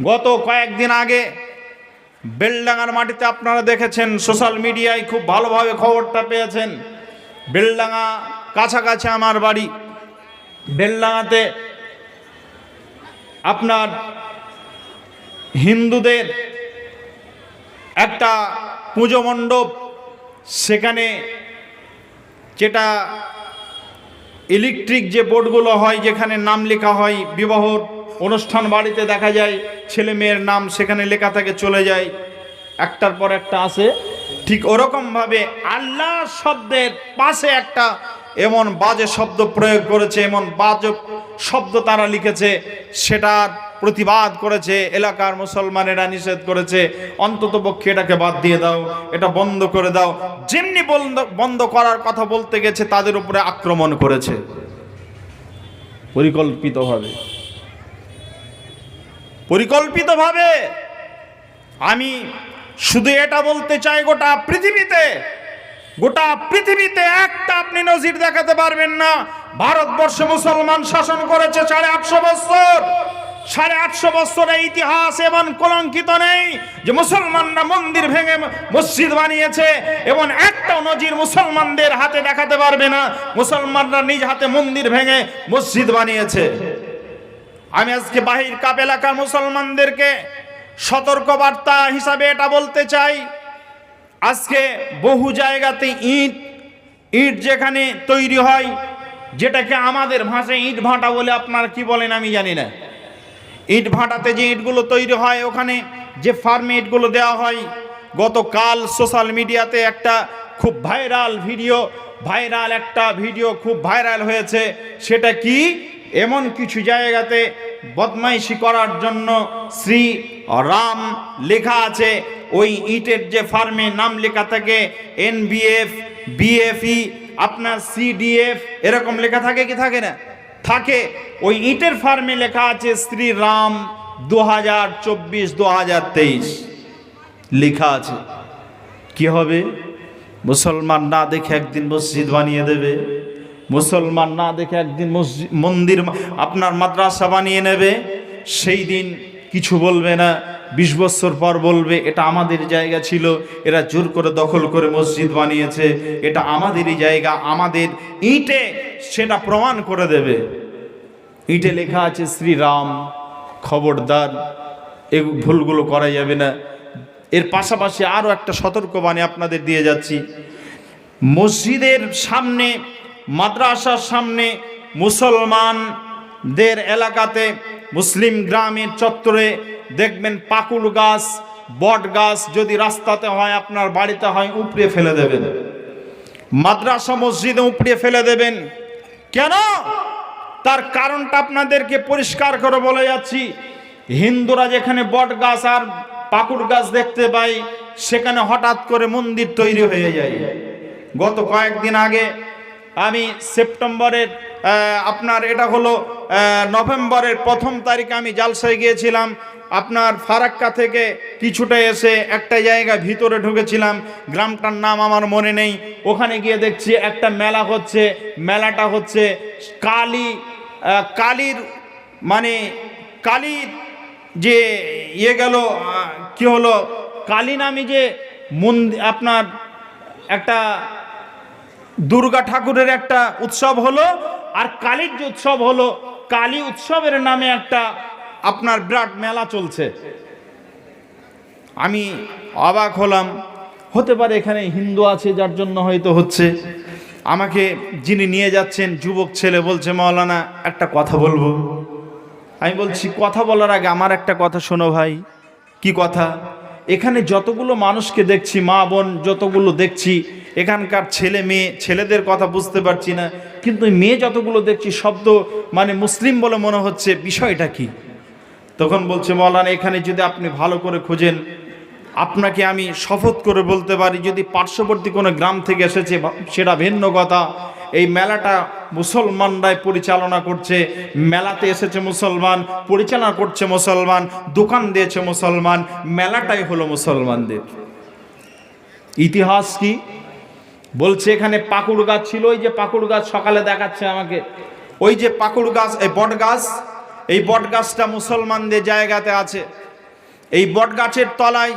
গত কয়েকদিন আগে বেলডাঙ্গার মাটিতে আপনারা দেখেছেন, সোশ্যাল মিডিয়ায় খুব ভালোভাবে খবরটা পেয়েছেন। বেলডাঙ্গা কাছাকাছি আমার বাড়ি। বেলডাঙ্গাতে আপনার হিন্দুদের একটা পুজো মণ্ডপ, সেখানে যেটা ইলেকট্রিক যে বোর্ডগুলো হয়, যেখানে নাম লেখা হয়, বিবাহ অনুষ্ঠান বাড়িতে দেখা যায় ছেলে মেয়ের নাম সেখানে লেখা থাকে, চলে যায়, একটার পর একটা আসে। ঠিক ওরকমভাবে আল্লাহ শব্দের পাশে একটা এমন বাজে শব্দ প্রয়োগ করেছে, এমন বাজে শব্দ তারা লিখেছে, সেটার প্রতিবাদ করেছে এলাকার মুসলমানেরা, নিষেধ করেছে অন্ততপক্ষে এটাকে বাদ দিয়ে দাও, এটা বন্ধ করে দাও। যেমনি বন্ধ করার কথা বলতে গেছে তাদের উপরে আক্রমণ করেছে পরিকল্পিতভাবে। আমি শুধু এটা বলতে চাই, গোটা পৃথিবীতে একটা আপনি নজির দেখাতে পারবেন না। ভারতবর্ষে মুসলমান শাসন করেছে 850 বছর। 850 বছরের ইতিহাস এমন কলঙ্কিত নেই যে মুসলমানরা মন্দির ভেঙে মসজিদ বানিয়েছে, এবং একটা নজির মুসলমানদের হাতে দেখাতে পারবে না মুসলমানরা নিজ হাতে মন্দির ভেঙে মসজিদ বানিয়েছে। আমি আজকে বাহির কাপ এলাকার মুসলমানদেরকে সতর্ক বার্তা হিসাবে এটা বলতে চাই, আজকে বহু জায়গাতে ইট যেখানে তৈরি হয়, যেটাকে আমাদের ভাষায় ইট ভাটা বলে, আপনারা কি বলেন আমি জানি না, ইট ভাটাতে যে ইটগুলো তৈরি হয়, ওখানে যে ফার্মে ইটগুলো দেওয়া হয়, গতকাল সোশ্যাল মিডিয়াতে একটা খুব ভিডিও খুব ভাইরাল হয়েছে। সেটা কি, এমন কিছু জায়গাতে বদমাইশি করার জন্য শ্রী রাম লেখা আছে, ওই ইটের যে ফার্মে নাম লেখা থাকে NBF, BFE, আপনার CDF, এরকম লেখা থাকে কি থাকে না? থাকে। ওই ইটের ফার্মে লেখা আছে শ্রীরাম 2024-2023 লেখা আছে। কি হবে? মুসলমান না দেখে একদিন মসজিদ বানিয়ে দেবে, মুসলমান না দেখে একদিন মন্দির আপনার মাদ্রাসা বানিয়ে নেবে। সেই দিন কিছু বলবে না, 20 বছর পর বলবে এটা আমাদের জায়গা ছিল, এরা জোর করে দখল করে মসজিদ বানিয়েছে, এটা আমাদেরই জায়গা, আমাদের ইটে সেটা প্রমাণ করে দেবে। ইটে লেখা আছে শ্রীরাম। খবরদার, এই ভুলগুলো করা যাবে না। এর পাশাপাশি আরও একটা সতর্কবাণী আপনাদের দিয়ে যাচ্ছি, মসজিদের সামনে, মাদ্রাসার সামনে, মুসলমানদের এলাকাতে, মুসলিম গ্রামের চত্বরে দেখবেন পাকুল গাছ, বট গাছ যদি রাস্তাতে হয়, আপনার বাড়িতে হয়, উপড়িয়ে ফেলে দেবেন। মাদ্রাসা মসজিদে উপড়িয়ে ফেলে দেবেন। কেন? তার কারণটা আপনাদেরকে পরিষ্কার করে বলে যাচ্ছি। হিন্দুরা যেখানে বট গাছ আর পাকুড় গাছ দেখতে পাই, সেখানে হঠাৎ করে মন্দির তৈরি হয়ে যায়। গত কয়েকদিন আগে আমি সেপ্টেম্বরের আপনার এটা হলো নভেম্বরের 1 তারিখে আমি জালসায় গিয়েছিলাম। আপনার ফারাক্কা থেকে কিছুটা এসে একটা জায়গায় ভিতরে ঢুকেছিলাম, গ্রামটার নাম আমার মনে নেই। ওখানে গিয়ে দেখছি একটা মেলা হচ্ছে। মেলাটা হচ্ছে কালীর মানে কালীর যে গেল কি হলো, কালী নামে যে মন্দির, আপনার একটা দুর্গা ঠাকুরের একটা উৎসব হলো, আর কালীর যে উৎসব হলো, কালী উৎসবের নামে একটা আপনার বিরাট মেলা চলছে। আমি অবাক হলাম, হতে পারে এখানে হিন্দু আছে যার জন্য হয়তো হচ্ছে। আমাকে যিনি নিয়ে যাচ্ছেন যুবক ছেলে বলছে, মাওলানা একটা কথা বলবো। আমি বলছি কথা বলার আগে আমার একটা কথা শোনো ভাই। কি কথা? এখানে যতগুলো মানুষকে দেখছি, মা বোন যতগুলো দেখছি, এখানকার ছেলে মেয়ে, ছেলেদের কথা বুঝতে পারছি না, কিন্তু মেয়ে যতগুলো দেখছি শব্দ মানে মুসলিম বলে মনে হচ্ছে, বিষয়টা কি? তখন বলছে, মাওলানা এখানে যদি আপনি ভালো করে খোঁজেন, আপনাকে আমি শপথ করে বলতে পারি, যদি পার্শ্ববর্তী কোনো গ্রাম থেকে এসেছে সেটা ভিন্ন কথা। এই মেলাটা মুসলমানরাই পরিচালনা করছে, মেলাতে এসেছে মুসলমান, পরিচালনা করছে মুসলমান, দোকান দিয়েছে মুসলমান, মেলাটাই হলো মুসলমানদের। ইতিহাস কি বলছে? এখানে পাকুড় গাছ ছিল, ওই যে পাকুড় গাছ সকালে দেখাচ্ছে আমাকে, ওই যে পাকুড় গাছ, এই বট গাছ, এই বট গাছটা মুসলমানদের জায়গাতে আছে। এই বট গাছের তলায়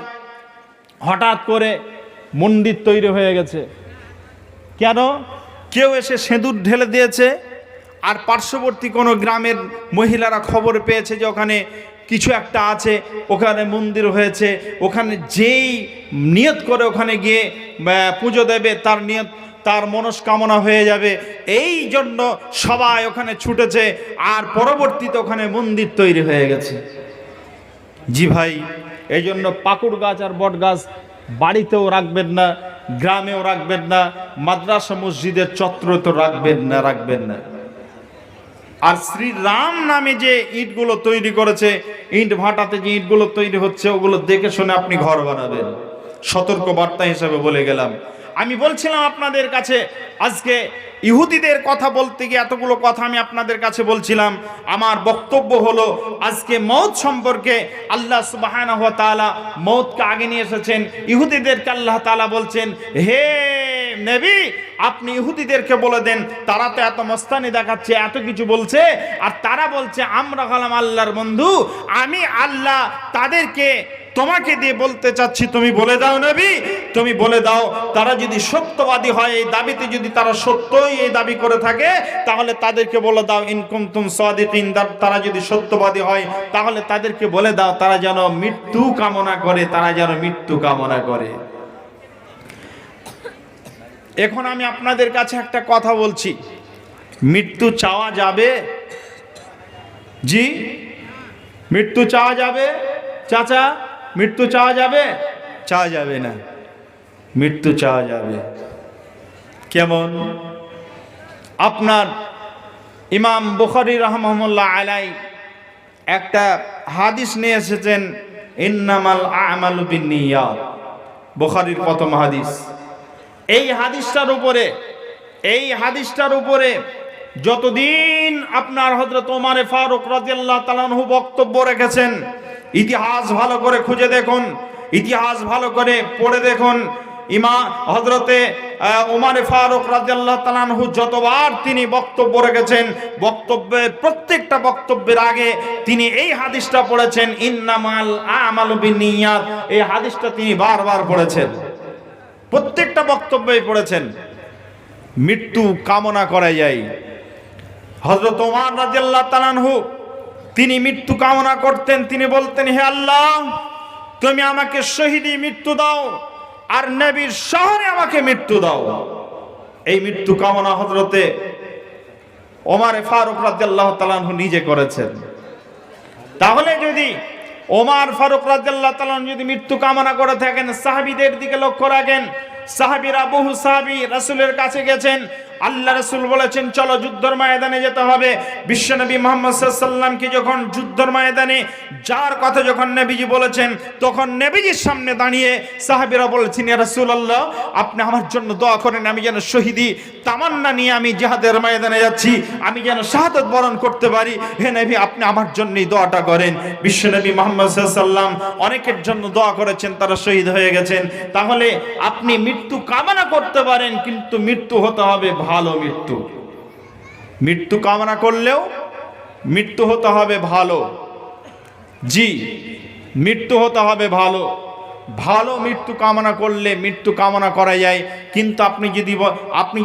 হঠাৎ করে মন্দির তৈরি হয়ে গেছে। কেন? কেউ এসে সিঁদুর ঢেলে দিয়েছে, আর পার্শ্ববর্তী কোনো গ্রামের মহিলারা খবর পেয়েছে যে ওখানে কিছু একটা আছে, ওখানে মন্দির হয়েছে, ওখানে যেই নিয়ত করে ওখানে গিয়ে পুজো দেবে তার নিয়ত, তার মনস্কামনা হয়ে যাবে। এই জন্য সবাই ওখানে ছুটেছে, আর পরবর্তীতে ওখানে মন্দির তৈরি হয়ে গেছে। জি ভাই, এই জন্য পাকুড় গাছ আর বট গাছ বাড়িতেও রাখবেন না, গ্রামেও রাখবেন না, মাদ্রাসা মসজিদের চত্বরে তো রাখবেন না। আর শ্রীরাম নামে যে ইটগুলো তৈরি করেছে, ইট ভাটাতে যে ইটগুলো তৈরি হচ্ছে, ওগুলো দেখে শুনে আপনি ঘর বানাবেন। সতর্ক বার্তা হিসেবে বলে গেলাম। আমি বলছিলাম আপনাদের কাছে, আজকে ইহুদিদের কথা বলতে গিয়ে এতগুলো কথা আমি আপনাদের কাছে বলছিলাম। আমার বক্তব্য হলো, আজকে মৌত সম্পর্কে আল্লাহ সুবহানাহু ওয়া তাআলা মৌতকে আগে নিয়ে এসেছেন। ইহুদিদেরকে আল্লাহ তাআলা বলছেন, হে নবী, আপনি ইহুদিদেরকে বলে দেন, তারা তো এত মস্তানি দেখাচ্ছে, এত কিছু বলছে, আর তারা বলছে আমরা হলাম আল্লাহর বন্ধু। আমি আল্লাহ তাদেরকে তোমাকে দিয়ে বলতে চাচ্ছি, তুমি বলে দাও নবী, তুমি বলে দাও, তারা যদি সত্যবাদী হয়, এই দাবিতে যদি তারা সত্যই এই দাবি করে থাকে, তাহলে তাদেরকে বলে দাও ইন কুনতুম সাদিকিন, তারা যদি সত্যবাদী হয় তাহলে তাদেরকে বলে দাও তারা যেন মৃত্যু কামনা করে, তারা যেন মৃত্যু কামনা করে। এখন আমি আপনাদের কাছে একটা কথা বলছি, মৃত্যু চাওয়া যাবে? জি, মৃত্যু চাওয়া যাবে? চাচা, মৃত্যু চাওয়া যাবে? চাওয়া যাবে না, মৃত্যু চাওয়া যাবে। কেমন? আপনার ইমাম বুখারী রাহমাহুল্লাহ আলাইহি একটা হাদিস নিয়ে এসেছেন, ইন্নামাল আ'মালু বিন্নিয়াত, বুখারীর প্রথম হাদিস। এই হাদিসটার উপরে যতদিন আপনার হযরত ওমর ফারুক রাদিয়াল্লাহু তাআলা আনহু বক্তব্য রেখেছেন, ইতিহাস ভালো করে খুঁজে দেখুন, ইতিহাস ভালো করে পড়ে দেখুন। হযরতে ওমর ফারুক রাদিয়াল্লাহু তাআলা আনহু যতবার তিনি বক্তব্য রেখেছেন, প্রত্যেকটা বক্তব্যের আগে তিনি এই হাদিসটা পড়েছেন, ইন্নামাল আ'মালু বিন্নিয়াত। এই হাদিসটা তিনি বারবার পড়েছেন, প্রত্যেকটা বক্তব্যেই পড়েছেন। মৃত্যু কামনা করা যায়। হযরত ওমর রাদিয়াল্লাহু তাআলা আনহু তিনি মৃত্যু কামনা করতেন, তিনি বলতেন, হে আল্লাহ, তুমি আমাকে শহীদি মৃত্যু দাও, আর নবীর শহরে আমাকে মৃত্যু দাও। এই মৃত্যু কামনা হযরতে ওমর ফারুক রাদিয়াল্লাহু তাআলা আনহু নিজে করেছেন। তাহলে যদি ওমর ফারুক রাদিয়াল্লাহু তাআলা আনহু যদি মৃত্যু কামনা করে থাকেন, সাহাবীদের দিকে লক্ষ্য রাখেন। সাহাবীরা, বহু সাহাবী রাসূলের কাছে গেছেন, আল্লাহ রাসূল বলেছেন চলো যুদ্ধের ময়দানে যেতে হবে। বিশ্বনবী মুহাম্মদ সাল্লাল্লাহু আলাইহি ওয়াসাল্লামকে যখন যুদ্ধের ময়দানে যার কথা যখন নবীজি বলেছেন, তখন নবীজির সামনে দাঁড়িয়ে সাহাবীরা বলেছেন, ইয়া রাসূলুল্লাহ, আপনি আমার জন্য দোয়া করেন, আমি যেন শহীদি তামান্না নিয়ে আমি জিহাদের ময়দানে যাচ্ছি, আমি যেন শাহাদাত বরণ করতে পারি। হে নবী, আপনি আমার জন্যই দোয়াটা করেন। বিশ্বনবী মুহাম্মদ সাল্লাল্লাহু আলাইহি ওয়াসাল্লাম অনেকের জন্য দোয়া করেছেন, তারা শহীদ হয়ে গেছেন। তাহলে আপনি মৃত্যু কামনা করতে পারেন, কিন্তু মৃত্যু হতে হবে ভালো মৃত্যু। মৃত্যু কামনা করলেও মৃত্যু হতে হবে ভালো। জি, মৃত্যু হতে হবে ভালো। ভালো মৃত্যু কামনা করলে মৃত্যু কামনা করা যায়। কিন্তু আপনি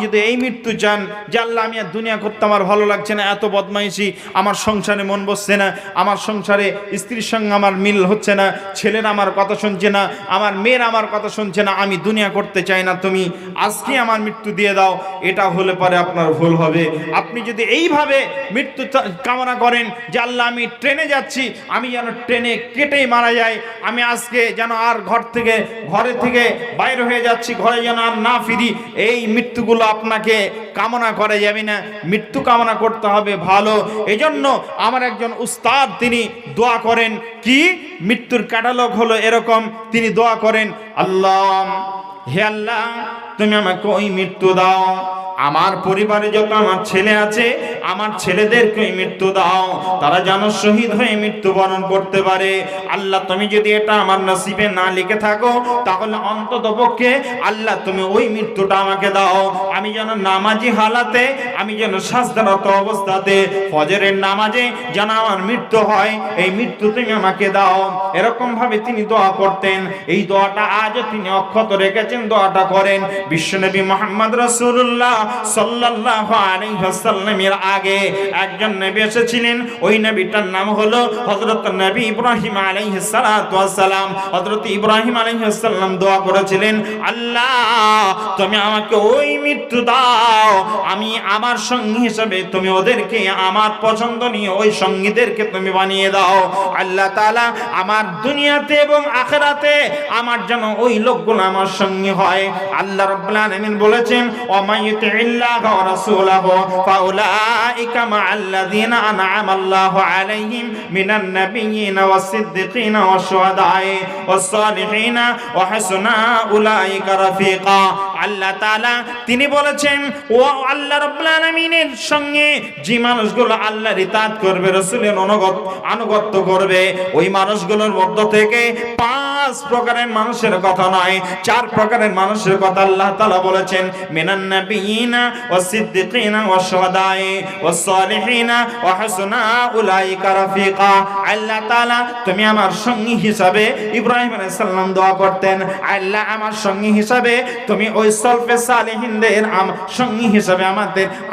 যদি এই মৃত্যু চান যে আল্লাহ, আমি আর দুনিয়া করতে আমার ভালো লাগছে না, এত বদমাইশি, আমার সংসারে মন বসছে না, আমার সংসারে স্ত্রীর সঙ্গে আমার মিল হচ্ছে না, ছেলেরা আমার কথা শুনছে না, আমার মেয়েরা আমার কথা শুনছে না, আমি দুনিয়া করতে চাই না, তুমি আজকে আমার মৃত্যু দিয়ে দাও, এটা হলে পরে আপনার ভুল হবে। আপনি যদি এইভাবে মৃত্যু কামনা করেন যে আল্লাহ, আমি ট্রেনে যাচ্ছি, আমি যেন ট্রেনে কেটেই মারা যায়, আমি আজকে যেন আর ঘরে থেকে বাইরে হয়ে যাচ্ছি, ঘরে যেন আর না ফিরি, এই মৃত্যুগুলো আপনাকে কামনা করা যাবে না। মৃত্যু কামনা করতে হবে ভালো। এই জন্য আমার একজন উস্তাদ তিনি দোয়া করেন, কি মৃত্যুর ক্যাটালগ হলো এরকম, তিনি দোয়া করেন, আল্লাহ, হে আল্লাহ, তুমি আমাকে ওই মৃত্যু দাও আমার পরিবারে যত আমার ছেলে আছে, আমার ছেলেদেরকে মৃত্যু দাও, তারা যেন শহীদ হয়ে মৃত্যুবরণ করতে পারে। আল্লাহ তুমি যদি এটা আমার নসিবে না লিখে থাকো, তাহলে অন্ততপক্ষে আল্লাহ তুমি ওই মৃত্যুটা আমাকে দাও। আমি যেন নামাজি হালাতে, আমি যেন সাজদারত অবস্থাতে ফজরের নামাজে যেন আমার মৃত্যু হয়, এই মৃত্যু তুমি আমাকে দাও। এরকম ভাবে তিনি দোয়া করতেন। এই দোয়াটা আজও তিনি অক্ষত রেখেছেন, দোয়াটা করেন। বিশ্বনবী মুহাম্মদ রাসূলুল্লাহ সাল্লাল্লাহু আলাইহি ওয়াসাল্লামের আগে একজন নবী এসেছিলেন। ওই নবীটার নাম হলো হযরত নবী ইব্রাহিম আলাইহিস সালাতু ওয়াস সালাম। হযরত ইব্রাহিম আলাইহিস সালাম দোয়া করেছিলেন, আল্লাহ তুমি আমাকে ওই মৃত্যু দাও, আমি আমার সঙ্গী হিসেবে তুমি ওদেরকে আমার পছন্দনীয় ওই সঙ্গীদেরকে তুমি বানিয়ে দাও। আল্লাহ তাআলা আমার দুনিয়াতে এবং আখিরাতে আমার যেন ওই লোকগুলো আমার সঙ্গী হয়। আল্লাহ রাব্বুল আলামিন বলেছেন, ওয়া মাইয়ুতিল্লাহা ওয়া রাসূলাহু ফাউলাইকা মাআল্লাযীনা আন'আমা আল্লাহু আলাইহিম মিনান নাবিয়্যিনা ওয়াস-সিদ্দিকিনা ওয়াশ-শুহাদা'i ওয়াস-সালিহিনা ওয়া হাসুনা উলাইকা রাফিকা। আল্লাহ তাআলা তিনি বলেছেন, ও আল্লাহ রাব্বুল আলামিনের সঙ্গে যে মানুষগুলো আল্লাহর ইতাআত করবে, রাসূলের আনুগত্য করবে, ওই মানুষগুলোর মধ্য থেকে 5 প্রকারের মানুষের কথা নয়, 4 প্রকারের মানুষের কথা আল্লাহ তাআলা বলেছেন। মিনান নাবিয়িনা ওয়াস-সিদ্দিকিনা ওয়াশ-শুহাদা'i ওয়াস-সালিহিনা ওয়া হাসুনা উলাইকা রাফিকা। আল্লাহ তাআলা তুমি আমার সঙ্গী হিসাবে, ইব্রাহিম আলাইহিস সালাম দোয়া করতেন, আল্লাহ আমার সঙ্গী হিসাবে তুমি ওই সলফে সালেহিনদের সঙ্গী হিসাবে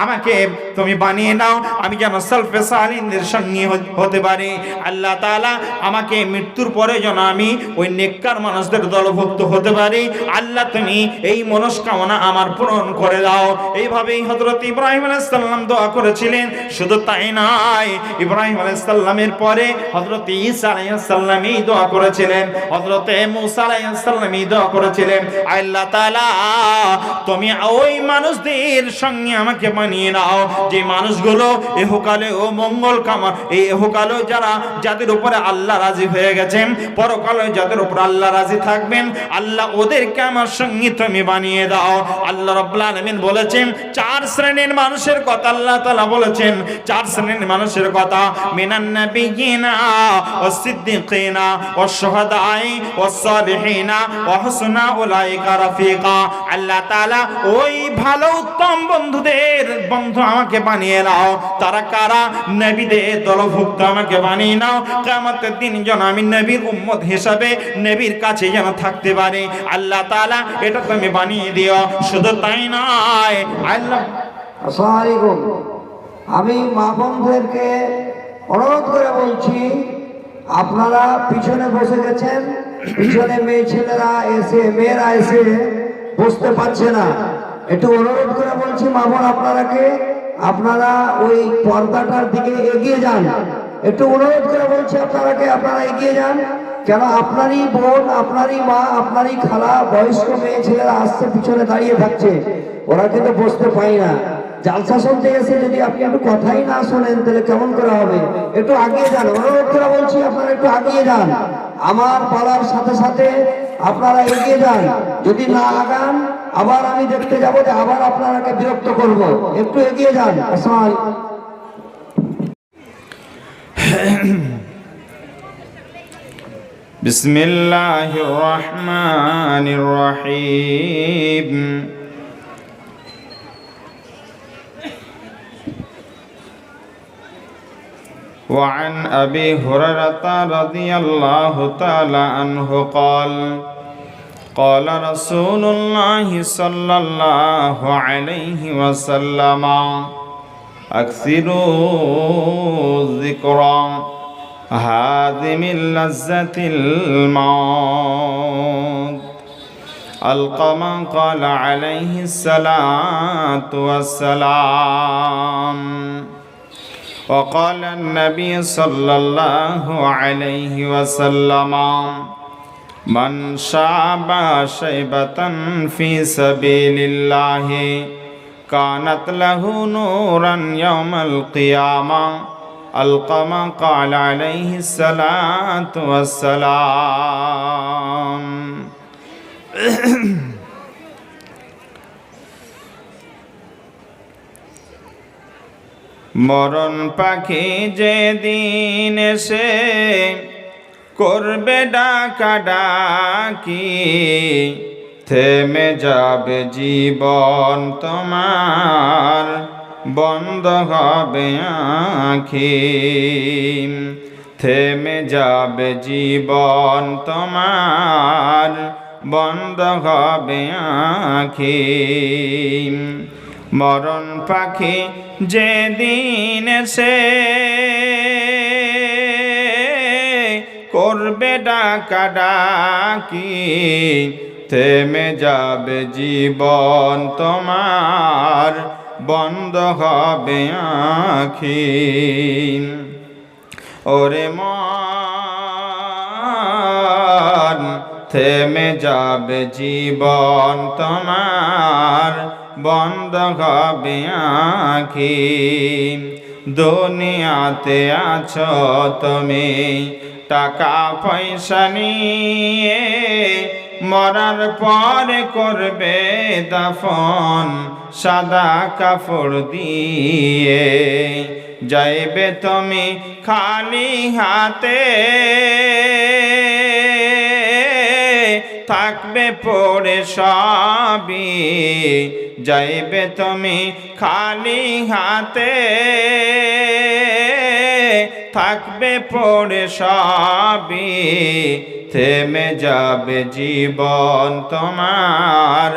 আমাকে তুমি বানিয়ে নাও, আমি যেন সলফে সালেহিনদের সঙ্গী হতে পারি। আল্লাহ তাআলা আমাকে মৃত্যুর পরে যেন আমি ওই নেককার মানুষদের দলভুক্ত হতে পারি। আল্লাহ তুমি এই মনস্কামনা আমার পূরণ করে দাও। এইভাবেই হযরত ইব্রাহিম আলাইহিস সালাম দোয়া করেছিলেন। শুধু তাই নয়, ইব্রাহিম আলাইহিস সালামের পরে হযরত ঈসা আলাইহিস সালাম এই দোয়া করেছিলেন, হযরত মুসা আলাইহিস সালাম এই দোয়া করেছিলেন, আল্লাহ তাআলা তুমি ওই মানুষদের সঙ্গে আমাকে বানিয়ে নাও যে মানুষগুলো ইহকালে ও মঙ্গল কামনা, এই ইহকালে যাদের উপরে আল্লাহ রাজি হয়ে গেছেন, পরকালে যাদের উপর আল্লাহ রাজি থাকবেন, আল্লাহ ওদেরকে আমার সঙ্গী তুমি বানিয়ে দাও। আল্লাহ রাব্বুল আলামিন বলেছেন 4 শ্রেণীর মানুষের কথা আল্লাহ তাআলা বলেছেন, 4 শ্রেণীর মানুষের কথা, মিনান নাবিয়িনা ওয়াস-সিদ্দিকিনা ওয়াশ-শুহাদা'i ওয়াস-সালিহিনা ওয়া হাসুনা উলাইকা রাফিকা। আল্লাহ তাআলা ওই ভালো উত্তম বন্ধু আমাকে বানিয়ে নাও। তারা কারা? নবীদের দলভুক্ত আমাকে বানিয়ে নাও। কিয়ামতের দিন যেন আমি নবীর উম্মত হিসাবে নবীর কাছে যেন থাকতে পারি। আল্লাহ তাআলা এটা তুমি বানিয়ে দিও। শুধু তাই নয়, আল্লাহ আসসালামু আলাইকুম। আমি মা বোনদেরকে অনুরোধ করে বলছি, আপনারা পিছনে বসে গেছেন, পিছনে মেয়েরা এসে বসতে পারছে না। একটু অনুরোধ করে বলছি মা বোন আপনারা ওই পর্দাটার দিকে এগিয়ে যান। একটু অনুরোধ করে বলছি আপনারা এগিয়ে যান। কেন আপনারই বোন, আপনারই মা, আপনারই খালা, বয়স্ক মেয়ে ছেলেরা আসছে, পিছনে দাঁড়িয়ে থাকছে, ওরা কিন্তু বসতে পায় না। জালসা শুনতে এসে যদি আপনি একটু কথাই না শোনেন তাহলে কেমন করে হবে? একটু আগিয়ে যান, অনুরোধ করে বলছি আপনারা একটু আগিয়ে যান। আমার পালার সাথে সাথে আপনারা এগিয়ে যান। যদি না আগান আবার আমি দেখতে যাবো যে আবার আপনারাকে বিরক্ত করব। একটু এগিয়ে যান। আসসালামু আলাইকুম। বিসমিল্লাহির রহমানির রহিম। وعن أبي هريرة رضي الله تعالى عنه قال قال رسول الله صلى الله عليه وسلم أكثروا ذكرا هادم اللذة الموت القمة قال عليه الصلاة والسلام. وقال النبي صلى الله عليه وسلم من شاب شيبة في سبيل الله كانت له نورا يوم القيامة القمة قال عليه الصلاة والسلام. মরণ পাখি যেদিন এসে করবে ডাকাডাকি, থেমে যাবে জীবন তোমার, বন্ধ হবে আঁখি। থেমে যাবে জীবন তোমার, বন্ধ হবে আঁখি। মরণ পাখি যেদিন এসে করবে ডাকাডাকি, থেমে যাবে জীবন তোমার, বন্ধ হবে আঁখি। ওরে মন, থেমে যাবে জীবন তোমার, বন্ধ হবে আঁখি। দুনিয়াতে আছো তুমি টাকা পয়সা নিয়ে, মরার পরে করবে দাফন সাদা কাপড় দিয়ে। যাইবে তুমি খালি হাতে, থাকবে পড়ে সবই। যাইবে তুমি খালি হাতে, থাকবে পড়ে সবই। থেমে যাবে জীবন তোমার,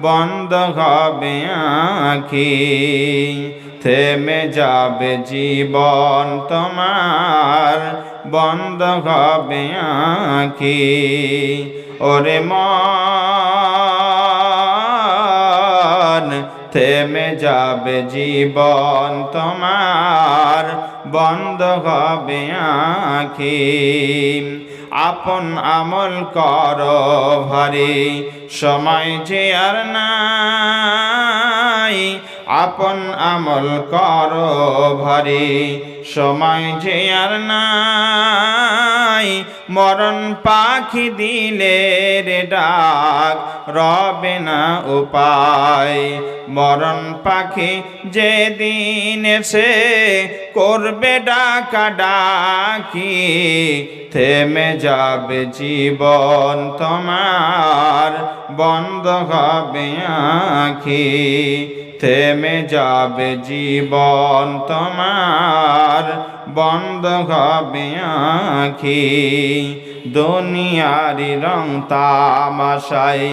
বন্ধ হবে আঁখি। থেমে যাবে জীবন তোমার, বন্ধ হবে আঁখি। ওরে মন, থেমে যাবে জীবন তোমার, বন্ধ হবে আঁখি। আপন আমল করো ভারী, সময় যে আর নাই। আপন আমল করো ভারী, সময় যে আর নাই। মরণ পাখি দিলে রে ডাক, রবে না উপায়। মরণ পাখি যেদিন এসে করবে ডাকাডাকি, থেমে যাবে জীবন তোমার, বন্ধ হবে আঁখি। থেমে যাবে জীবন তোমার, বন্ধ হবে আঁখি। দুনিয়ারি রং তামাশায়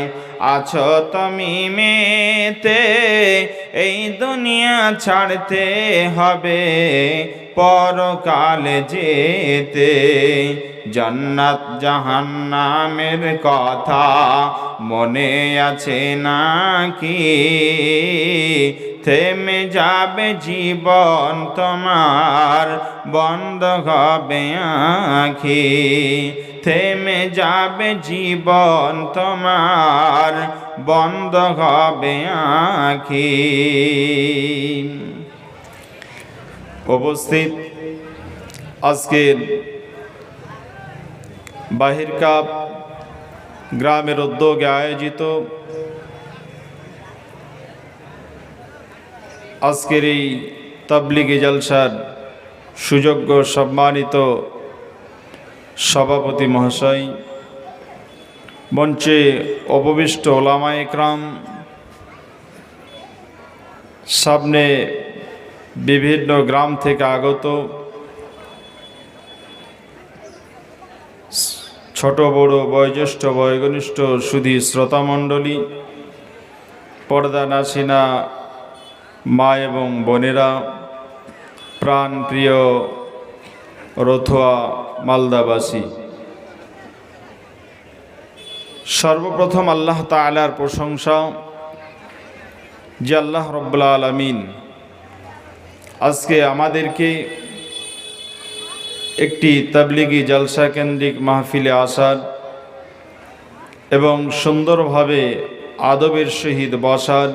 আছো তুমি মেতে, এই দুনিয়া ছাড়তে হবে পরকালে যেতে। জান্নাত জাহান্নামের কথা মনে আছে নাকি? থেমে যাবে জীবন তোমার, বন্ধ হবে আঁখি। থেমে যাবে জীবন তোমার, বন্ধ হবে আঁখি। উপস্থিত আজকের বাহির কাপ গ্রামের উদ্যোগে আয়োজিত আজকের এই তাবলিগি জলসার সুযোগ্য সম্মানিত সভাপতি মহাশয়, মঞ্চে উপবিষ্ট ওলামায়ে ইকরাম, সামনে বিভিন্ন গ্রাম থেকে আগত ছোট বড় বয়োজ্যেষ্ঠ বয়োঘনিষ্ঠ সুধী শ্রোতামণ্ডলী, পর্দা নাসিনা মা এবং বোনেরা, প্রাণ প্রিয় রথুয়া মালদাবাসী, সর্বপ্রথম আল্লাহ তাআলার প্রশংসা যে আল্লাহ রব্বুল আলামিন আজকে আমাদেরকে একটি তাবলিগি জলসা কেন্দ্রিক মাহফিলে আসার এবং সুন্দরভাবে আদবের সহিত বসার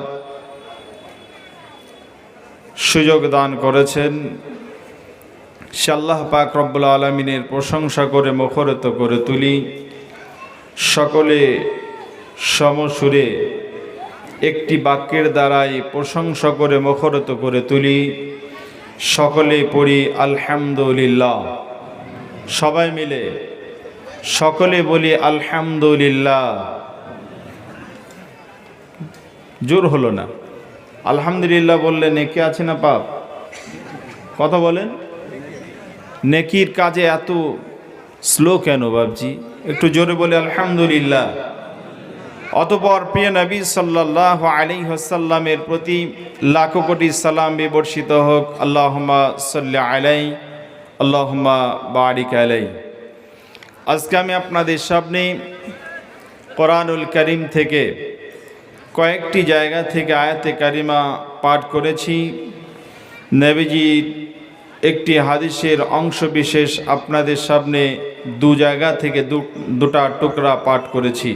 সুযোগ দান করেছেন। সে আল্লাহ পাক রব্বুল আলামিনের প্রশংসা করে মুখরিত করে তুলি। সকলে সমসুরে একটি বাক্যের দ্বারাই প্রশংসা করে মুখরিত করে তুলি। সকলে পড়ি আলহামদুলিল্লাহ। সবাই মিলে সকলে বলি আলহামদুলিল্লাহ। জোর হলো না। আলহামদুলিল্লাহ বললে নেকি আছে না পাপ? কথা বলেন। নেকির কাজে এত স্লো কেন বাবজি? একটু জোরে বলে আলহামদুলিল্লাহ। অতঃপর প্রিয় নবী সাল্লাল্লাহু আলাইহি ওয়াসাল্লামের প্রতি লাখো কোটি সালাম বিবর্ষিত হোক। আল্লাহুম্মা সাল্লি আলাইহি আল্লাহুম্মা বারিক আলাইহি। আজকে আমি আপনাদের সামনে কোরআনুল কারীম থেকে কয়েকটি জায়গা থেকে আয়াতে কারিমা পাঠ করেছি। নবীজির একটি হাদিসের অংশ বিশেষ আপনাদের সামনে দু জায়গা থেকে দুটা টুকরা পাঠ করেছি।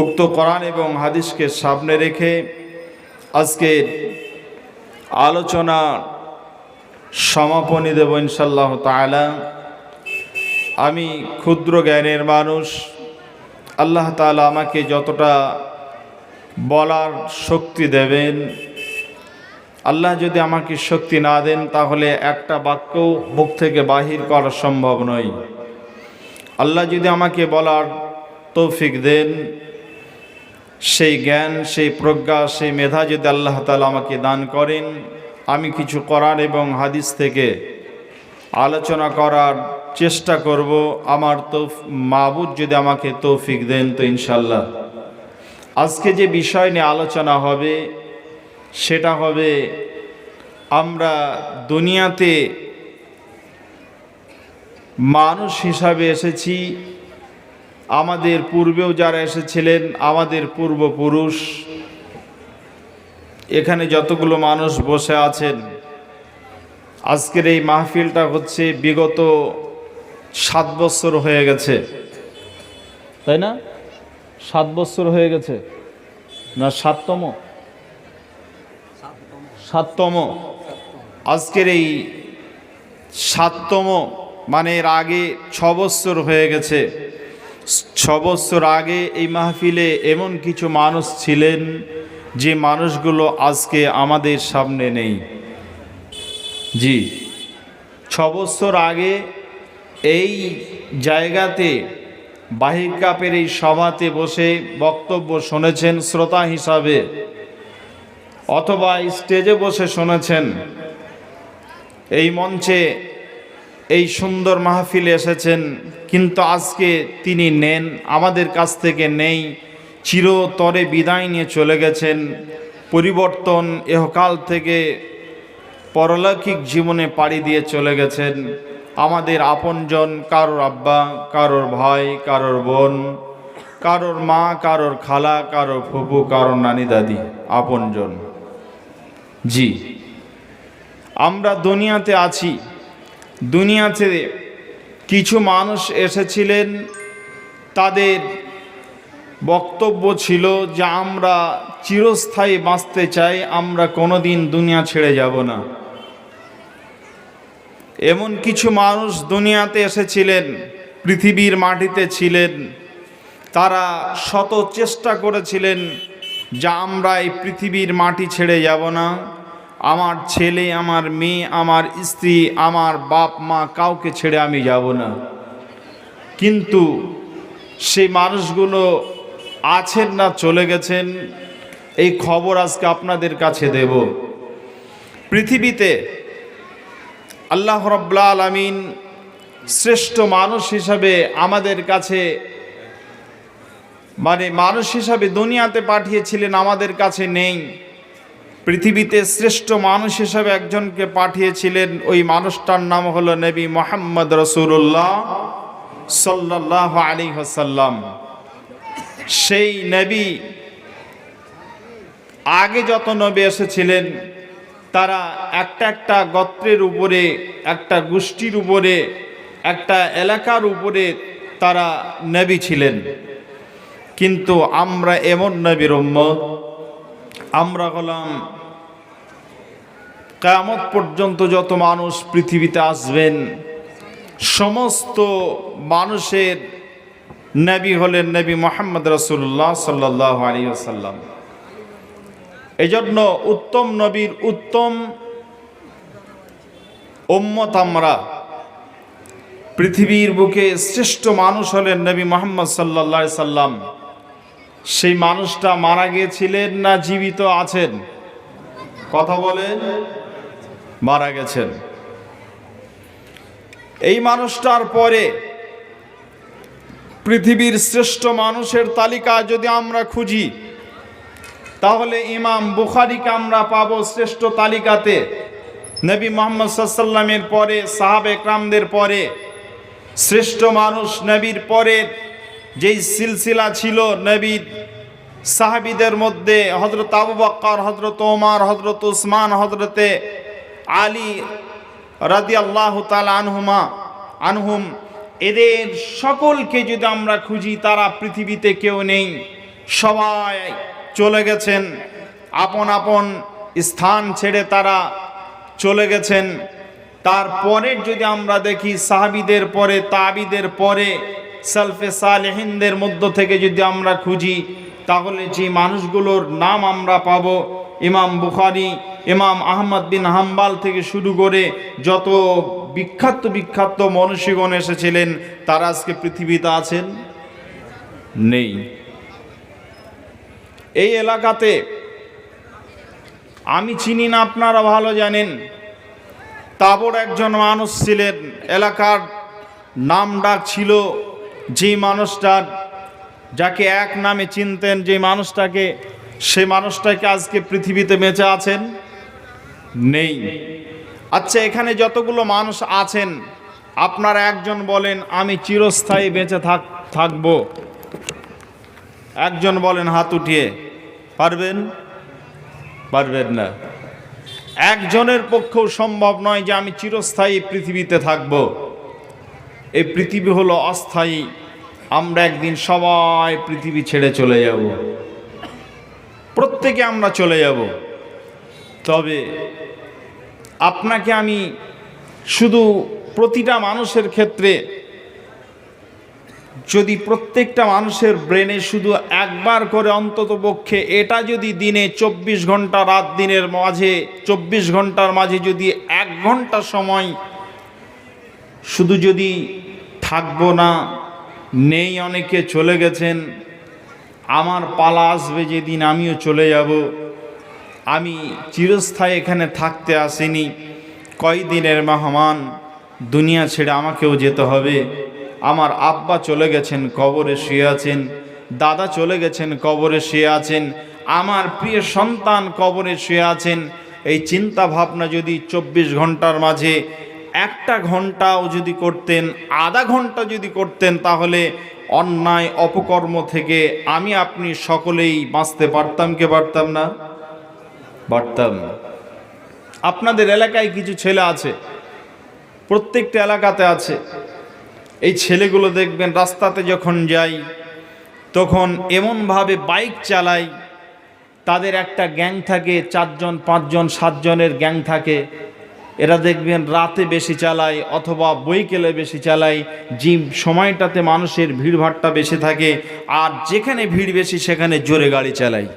উক্ত কোরআন এবং হাদিসকে সামনে রেখে আজকের আলোচনা সমাপনী দেব ইনশাআল্লাহ তাআলা। আমি ক্ষুদ্র জ্ঞানের মানুষ। আল্লাহ তাআলা আমাকে যতটা বলার শক্তি দেবেন, আল্লাহ যদি আমাকে শক্তি না দেন তাহলে একটা বাক্যও মুখ থেকে বাহির করা সম্ভব নয়। আল্লাহ যদি আমাকে বলার তৌফিক দেন, সেই জ্ঞান, সেই প্রজ্ঞা, সেই মেধা যদি আল্লাহ তাআলা আমাকে দান করেন, আমি কিছু কোরআন এবং হাদিস থেকে আলোচনা করার চেষ্টা করব। আমার মাবুদ যদি আমাকে তৌফিক দেন তো ইনশাআল্লাহ। আজকে যে বিষয় নিয়ে আলোচনা হবে সেটা হবে, আমরা দুনিয়াতে মানুষ হিসাবে এসেছি। আমাদের পূর্বেও যারা এসেছিলেন, আমাদের পূর্বপুরুষ, এখানে যতগুলো মানুষ বসে আছেন, আজকের এই মাহফিলটা হচ্ছে বিগত 7 বছর হয়ে গেছে, তাই না? 7 বছর হয়ে গেছে না? 7তম আজকের এই 7তম, মানে এর আগে 6 বছর হয়ে গেছে। 6 বছর আগে এই মাহফিলে এমন কিছু মানুষ ছিলেন যে মানুষগুলো আজকে আমাদের সামনে নেই। জি, 6 বছর আগে এই জায়গাতে বাহির কাপের এই সভাতে বসে বক্তব্য শুনেছেন শ্রোতা হিসাবে, অথবা স্টেজে বসে শুনেছেন। এই মঞ্চে এই সুন্দর মাহফিলে এসেছেন, কিন্তু আজকে তিনি নেন, আমাদের কাছ থেকে নেই, চিরতরে বিদায় নিয়ে চলে গেছেন। পরিবর্তন ইহকাল থেকে পরলৌকিক জীবনে পাড়ি দিয়ে চলে গেছেন। আমাদের আপনজন, কারোর আব্বা, কারোর ভাই, কারোর বোন, কারোর মা, কারোর খালা, কারোর ফুপু, কারোর নানি দাদি, আপনজন। জি, আমরা দুনিয়াতে আছি। দুনিয়াতে কিছু মানুষ এসেছিলেন, তাদের বক্তব্য ছিল যে আমরা চিরস্থায়ী বাঁচতে চাই, আমরা কোনোদিন দুনিয়া ছেড়ে যাব না। এমন কিছু মানুষ দুনিয়াতে এসেছিলেন, পৃথিবীর মাটিতে ছিলেন, তারা শত চেষ্টা করেছিলেন যে আমরা এই পৃথিবীর মাটি ছেড়ে যাব না, আমার ছেলে, আমার মেয়ে, আমার স্ত্রী, আমার বাপ মা, কাউকে ছেড়ে আমি যাব না। কিন্তু সেই মানুষগুলো আছেন না চলে গেছেন, এই খবর আজকে আপনাদের কাছে দেব। পৃথিবীতে আল্লাহ রাব্বুল আলামিন শ্রেষ্ঠ মানুষ হিসাবে আমাদের কাছে, মানে মানুষ হিসাবে দুনিয়াতে পাঠিয়েছিলেন, আমাদের কাছে নেই। পৃথিবীতে শ্রেষ্ঠ মানুষ হিসাবে একজনকে পাঠিয়েছিলেন, ওই মানুষটার নাম হলো নবী মুহাম্মদ রাসূলুল্লাহ সাল্লাল্লাহু আলাইহি ওয়াসাল্লাম। সেই নবী, আগে যত নবী এসেছিলেন তারা একটা একটা গোত্রের উপরে, একটা গোষ্ঠীর উপরে, একটা এলাকার উপরে তারা নবী ছিলেন। কিন্তু আমরা এমন নবীর উম্মত, আমরা হলাম কিয়ামত পর্যন্ত যত মানুষ পৃথিবীতে আসবেন সমস্ত মানুষের নবী হলেন নবী মুহাম্মদ রাসূলুল্লাহ সাল্লাল্লাহু আলাইহি ওয়াসাল্লাম। এজন্য উত্তম নবীর উত্তম উম্মত আমরা। পৃথিবীর বুকে শ্রেষ্ঠ মানুষ হলেন নবী মুহাম্মদ সাল্লাল্লাহু আলাইহি সাল্লাম। সেই মানুষটা মারা গিয়েছিলেন না জীবিত আছেন? কথা বলেন। মারা গেছেন। এই মানুষটার পরে পৃথিবীর শ্রেষ্ঠ মানুষের তালিকা যদি আমরা খুঁজি, তাহলে ইমাম বুখারীকে আমরা পাবো শ্রেষ্ঠ তালিকাতে। নবী মুহাম্মদ সাল্লাল্লাহু আলাইহি সাল্লামের পরে, সাহাবে কেরামদের পরে শ্রেষ্ঠ মানুষ নবীর পরে যেই সিলসিলা ছিল নবীর সাহাবীদের মধ্যে, হযরত আবু বকর, হযরত ওমর, হযরত উসমান, হযরতে আলী রাদিয়াল্লাহু তাআলা আনহুম, এদের সকলকে যদি আমরা খুঁজি, তারা পৃথিবীতে কেউ নেই, সবাই চলে গেছেন, আপন আপন স্থান ছেড়ে তারা চলে গেছেন। তারপরে যদি আমরা দেখি সাহাবীদের পরে, তাবিদের পরে সালফে সালেহিনদের মধ্য থেকে যদি আমরা খুঁজি, তাহলে যে মানুষগুলোর নাম আমরা পাবো, ইমাম বুখারী, ইমাম আহমদ বিন হাম্বাল থেকে শুরু করে যত বিখ্যাত বিখ্যাত মনীষীগণ এসেছিলেন, তারা আজকে পৃথিবীতে আছেন? নেই। এই এলাকাতে আমি চিনি না, আপনারা ভালো জানেন, তাবড় একজন মানুষ ছিলেন, এলাকার নাম ডাক ছিল যে মানুষটার, যাকে এক নামে চিনতেন, যে মানুষটাকে, সেই মানুষটাকে আজকে পৃথিবীতে বেঁচে আছেন? নেই। আচ্ছা, এখানে যতগুলো মানুষ আছেন, আপনারা একজন বলেন আমি চিরস্থায়ী বেঁচে থাকবো। একজন বলেন হাত উঠিয়ে। পারবেন? পারবেন না। একজনের পক্ষেও সম্ভব নয় যে আমি চিরস্থায়ী পৃথিবীতে থাকব। এই পৃথিবী হলো অস্থায়ী। আমরা একদিন সবাই পৃথিবী ছেড়ে চলে যাব, প্রত্যেকে আমরা চলে যাব। তবে আপনাকে আমি শুধু প্রতিটা মানুষের ক্ষেত্রে, যদি প্রত্যেকটা মানুষের ব্রেনে শুধু একবার করে অন্তত পক্ষে এটা যদি দিনে 24 ঘন্টা, রাত দিনের মাঝে 24 ঘন্টার মাঝে যদি 1 ঘন্টা সময় শুধু যদি থাকবো না, নেই, অনেকে চলে গেছেন, আমার পালা আসবে যেদিন আমিও চলে যাব। আমি চিরস্থায়ী এখানে থাকতে আসিনি, কয়দিনের মেহমান, দুনিয়া ছেড়ে আমাকেও যেতে হবে। আমার আব্বা চলে গেছেন, কবরে শুয়ে আছেন, দাদা চলে গেছেন, কবরে শুয়ে আছেন, আমার প্রিয় সন্তান কবরে শুয়ে আছেন। এই চিন্তা ভাবনা যদি 24 ঘন্টার মাঝে 1টা ঘন্টাও যদি করতেন, আধা ঘন্টা যদি করতেন, তাহলে অন্যায় অপকর্ম থেকে আমি আপনি সকলেই বাঁচতে পারতাম কি পারতাম না? পারতাম। আপনাদের এলাকায় কিছু ছেলে আছে, প্রত্যেকটা এলাকাতে আছে। এই ছেলেগুলো দেখবেন রাস্তাতে যখন যাই, তখন এমনভাবে বাইক চালায়, তাদের একটা গ্যাং থাকে, 4 জন 5 জন 7 জনের গ্যাং থাকে। এরা দেখবেন রাতে বেশি চালায় অথবা বৈকালে বেশি চালায়, যে সময়টাতে মানুষের ভিড়ভাট্টা বেশি থাকে, আর যেখানে ভিড় বেশি সেখানে জোরে গাড়ি চালায়।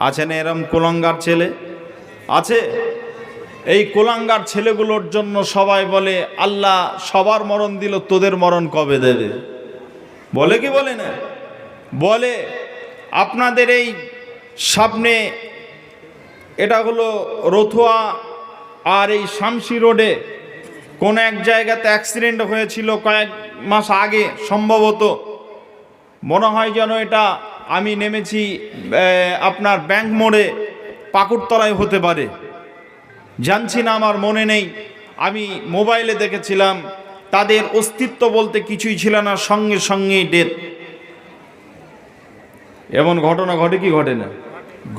আছে না এরম কুলাঙ্গার ছেলে? আছে। এই কুলাঙ্গার ছেলেগুলোর জন্য সবাই বলে আল্লাহ সবার মরণ দিল, তোদের মরণ কবে দেবে? বলে কি বলে না? বলে। আপনাদের এই সামনে এটা হলো রথুয়া আর এই শামসি রোডে কোন এক জায়গাতে অ্যাক্সিডেন্ট হয়েছিল কয়েক মাস আগে, সম্ভবত মনে হয় যেন এটা আমি নেমেছি আপনার ব্যাংক মোড়ে, পাকুড়তলায় হতে পারে, জানছি না, আমার মনে নেই। আমি মোবাইলে দেখেছিলাম, তাদের অস্তিত্ব বলতে কিছুই ছিল না, সঙ্গে সঙ্গেই ডেথ। এমন ঘটনা ঘটে কি ঘটে না?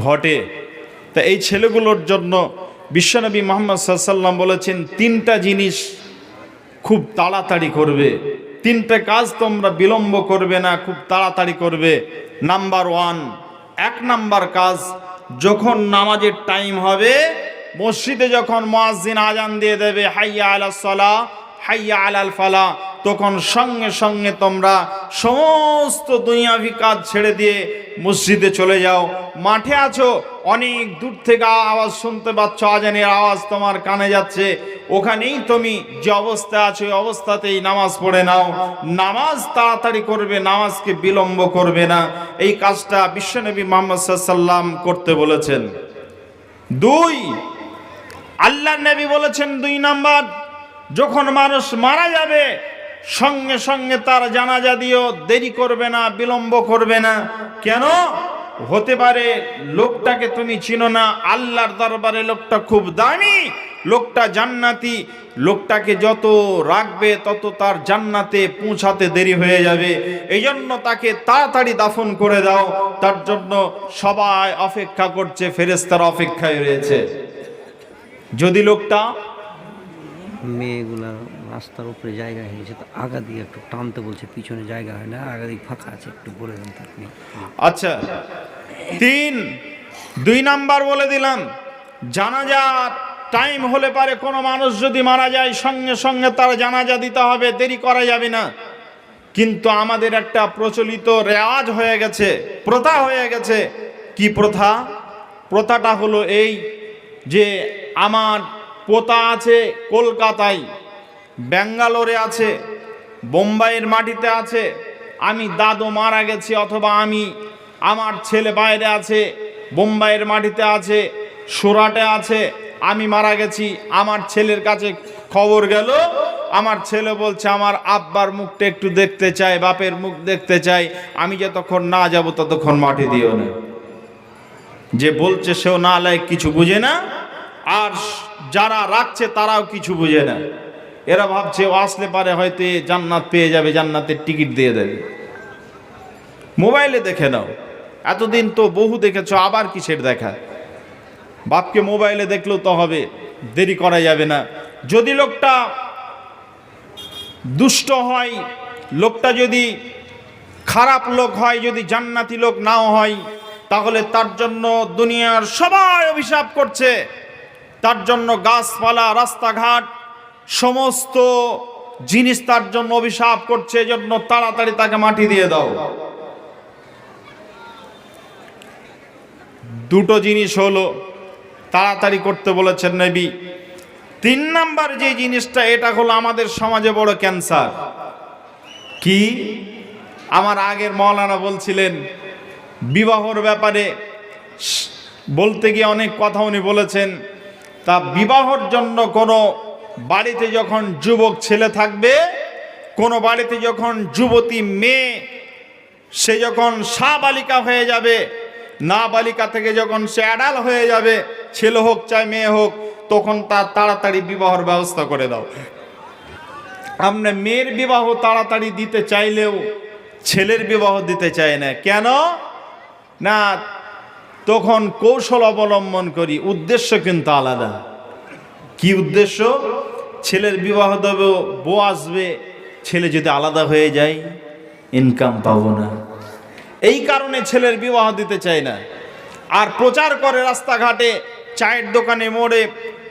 ঘটে। তা এই ছেলেগুলোর জন্য বিশ্বনবী মুহাম্মদ সাল্লাল্লাহু আলাইহি ওয়াসাল্লাম বলেছেন 3টা জিনিস খুব তাড়াতাড়ি করবে, 3টে কাজ তোমরা বিলম্ব করবে না, খুব তাড়াতাড়ি করবে। নাম্বার 1, 1 নাম্বার কাজ, যখন নামাজের টাইম হবে, মসজিদে যখন মুয়াজ্জিন আজান দিয়ে দেবে হাইয়া আলাস সালাহ হাইয়া আলাল ফালাহ, তখন সঙ্গে সঙ্গে তোমরা সমস্ত দুনিয়াভি কাজ ছেড়ে দিয়ে মসজিদে চলে যাও। মাঠে আছো, অনেক দূর থেকে আওয়াজ শুনতে পাচ্ছ, আজানের আওয়াজ তোমার কানে যাচ্ছে, ওখানেই তুমি যে অবস্থায় আছো ওই অবস্থাতেই নামাজ পড়ে নাও। নামাজ তাড়াতাড়ি করবে, নামাজকে বিলম্ব করবে না। এই কাজটা বিশ্বনবী মুহাম্মদ সাল্লাল্লাহু আলাইহি ওয়াসাল্লাম করতে বলেছেন। 2, আল্লাহর নবী বলেছেন 2 নাম্বার, যখন মানুষ মারা যাবে সঙ্গে সঙ্গে তার জানাজা দিও, দেরি করবে না, বিলম্ব করবে না। কেন? হতে পারে লোকটাকে তুমি চিনো না, আল্লাহর দরবারে লোকটা খুব দামি, লোকটা জান্নাতি, লোকটাকে যত রাখবে তত তার জান্নাতে পৌঁছাতে দেরি হয়ে যাবে। এই জন্য তাকে তাড়াতাড়ি দাফন করে দাও। তার জন্য সবাই অপেক্ষা করছে, ফেরেশতারা অপেক্ষায় রয়েছে। যদি লোকটা মেয়েগুলা রাস্তার উপরে জায়গা হয়ে গেছে, তো আগা দিয়ে একটু টানতে বলছে, পিছনে জায়গা হয় না, আগা দিক ফাঁকা আছে, একটু বলে দেন আপনি। আচ্ছা, 2 নাম্বার বলে দিলাম, জানাজা টাইম হলে পারে কোনো মানুষ যদি মারা যায় সঙ্গে সঙ্গে তার জানাজা দিতে হবে, দেরি করা যাবে না। কিন্তু আমাদের একটা প্রচলিত রেওয়াজ হয়ে গেছে, প্রথা হয়ে গেছে। কি প্রথা? প্রথাটা হলো এই যে আমার পোতা আছে কলকাতায়, ব্যাঙ্গালোরে আছে, বোম্বাইয়ের মাটিতে আছে, আমি দাদু মারা গেছি, অথবা আমার ছেলে বাইরে আছে, বোম্বাইয়ের মাটিতে আছে, সুরাটে আছে, আমি মারা গেছি। আমার ছেলের কাছে খবর গেল, আমার ছেলে বলছে আমার আব্বার মুখটা একটু দেখতে চাই, বাপের মুখ দেখতে চাই। আমি যতক্ষণ না যাব ততক্ষণ মাটি দিও না। যে বলছে সেও না লায়ক, কিছু বুঝে না, আর যারা রাখছে তারাও কিছু বুঝে না। এরা ভাবছে ও আসলে পারে হয়তো জান্নাত পেয়ে যাবে, জান্নাতের টিকিট দিয়ে দেবে। মোবাইলে দেখে নাও, এতদিন তো বহু দেখেছো, আবার কিসের দেখা? বাপকে মোবাইলে দেখলেও তো হবে, দেরি করা যাবে না। যদি লোকটা দুষ্ট হয়, লোকটা যদি খারাপ লোক হয়, যদি জান্নাতি লোক নাও হয়, তাহলে তার জন্য দুনিয়ার সবাই অভিশাপ করছে। তার জন্য গাছপালা, রাস্তাঘাট, সমস্ত জিনিস তার জন্য অভিশাপ করছে। এজন্য তাড়াতাড়ি তাকে মাটি দিয়ে দাও। 2 জিনিস হলো তাড়াতাড়ি করতে বলেছেন নবী। 3 নাম্বার যে জিনিসটা, এটা হলো আমাদের সমাজে বড় ক্যান্সার। কি? আমার আগের মাওলানা বলছিলেন বিবাহর ব্যাপারে, বলতে গিয়ে অনেক কথা উনি বলেছেন। তা বিবাহর জন্য কোনো বাড়িতে যখন যুবক ছেলে থাকবে, কোনো বাড়িতে যখন যুবতী মেয়ে, সে যখন সাবালিকা হয়ে যাবে, নাবালিকা থেকে যখন সে অ্যাডাল্ট হয়ে যাবে, ছেলে হোক চাই মেয়ে হোক, তখন তার তাড়াতাড়ি বিবাহের ব্যবস্থা করে দাও। আমরা মেয়ের বিবাহ তাড়াতাড়ি দিতে চাইলেও ছেলের বিবাহ দিতে চাই না। কেন? না, তখন কৌশল অবলম্বন করি, উদ্দেশ্য কিন্তু আলাদা। কি উদ্দেশ্য? ছেলের বিবাহ দেব, বউ আসবে, ছেলে যদি আলাদা হয়ে যায় ইনকাম পাবো না, এই কারণে ছেলের বিবাহ দিতে চাই না। আর প্রচার করে রাস্তাঘাটে, চায়ের দোকানে, মোড়ে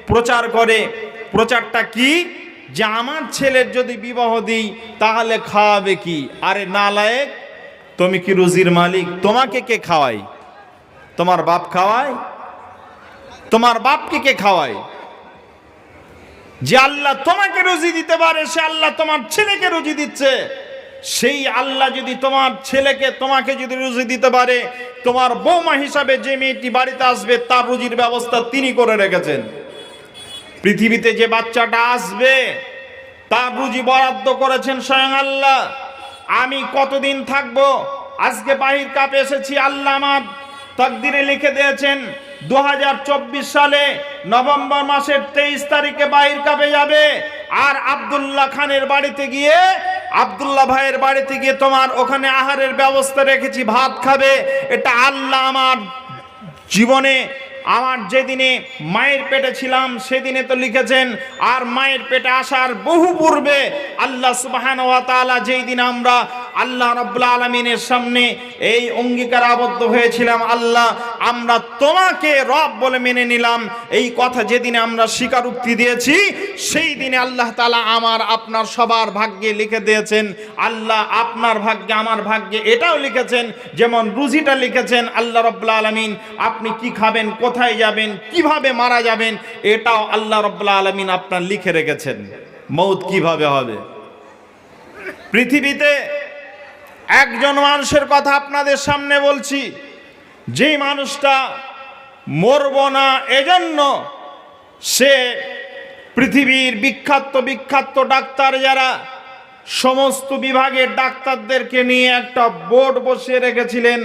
প্রচার করে। প্রচারটা কি? যে আমার ছেলের যদি বিবাহ দিই তাহলে খাওয়াবে কি? আরে নালায়েক, তুমি কি রুজির মালিক? তোমাকে কে খাওয়াই? তোমার বাপ খাওয়ায়? তোমার বাপকে কে খাওয়ায়? যে আল্লাহ তোমাকে রুজি দিতে পারে, সে আল্লাহ তোমার ছেলেকে রুজি দিচ্ছে। সেই আল্লাহ যদি তোমার ছেলেকে, তোমাকে যদি রুজি দিতে পারে, তোমার বৌমা হিসাবে যে মেয়েটি বাড়িতে আসবে তার রুজির ব্যবস্থা তিনি করে রেখেছেন। পৃথিবীতে যে বাচ্চাটা আসবে তার রুজি বরাদ্দ করেছেন স্বয়ং আল্লাহ। আমি কতদিন থাকবো? আজকে বাহির কাপে এসেছি, আল্লাহ আমার তাকদিরে লিখে দিয়েছেন 2024 সালে নভেম্বর মাসের 23 তারিখে বাহির কাপে যাবে। আর আব্দুল্লাহ খানের বাড়িতে গিয়ে, আব্দুল্লাহ ভাইয়ের বাড়িতে গিয়ে তোমার ওখানে আহারের ব্যবস্থা রেখেছি, ভাত খাবে। এটা আল্লাহ আমার জীবনে, আমার যেদিনে মায়ের পেটে ছিলাম সেদিনে তো লিখেছেন। আর মায়ের পেটে আসার বহু পূর্বে আল্লাহ সুবহানাহু ওয়া তাআলা যেই দিন আমরা আল্লাহ রাব্বুল আলামিনের সামনে এই অঙ্গীকার আবদ্ধ হয়েছিলাম, আল্লাহ আমরা তোমাকে রব বলে মেনে নিলাম। এই কথা যেদিনে আমরা স্বীকারোক্তি দিয়েছি, সেই দিনে আল্লাহ তাআলা আমার আপনার সবার ভাগ্যে লিখে দিয়েছেন। আল্লাহ আপনার ভাগ্যে আমার ভাগ্যে এটাও লিখেছেন, যেমন রুজিটা লিখেছেন আল্লাহ রাব্বুল আলামিন, আপনি কি খাবেন, কোথায় যাবেন, কিভাবে মারা যাবেন, এটাও আল্লাহ রাব্বুল আলামিন আপনার লিখে রেখেছেন। মৌত কিভাবে হবে? পৃথিবীতে একজন মানুষের কথা আপনাদের সামনে বলছি, যেই মানুষটা মরব না এজন্য সে পৃথিবীর বিখ্যাত বিখ্যাত ডাক্তার যারা সমস্ত বিভাগের ডাক্তারদেরকে নিয়ে একটা বোর্ড বসিয়ে রেখেছিলেন,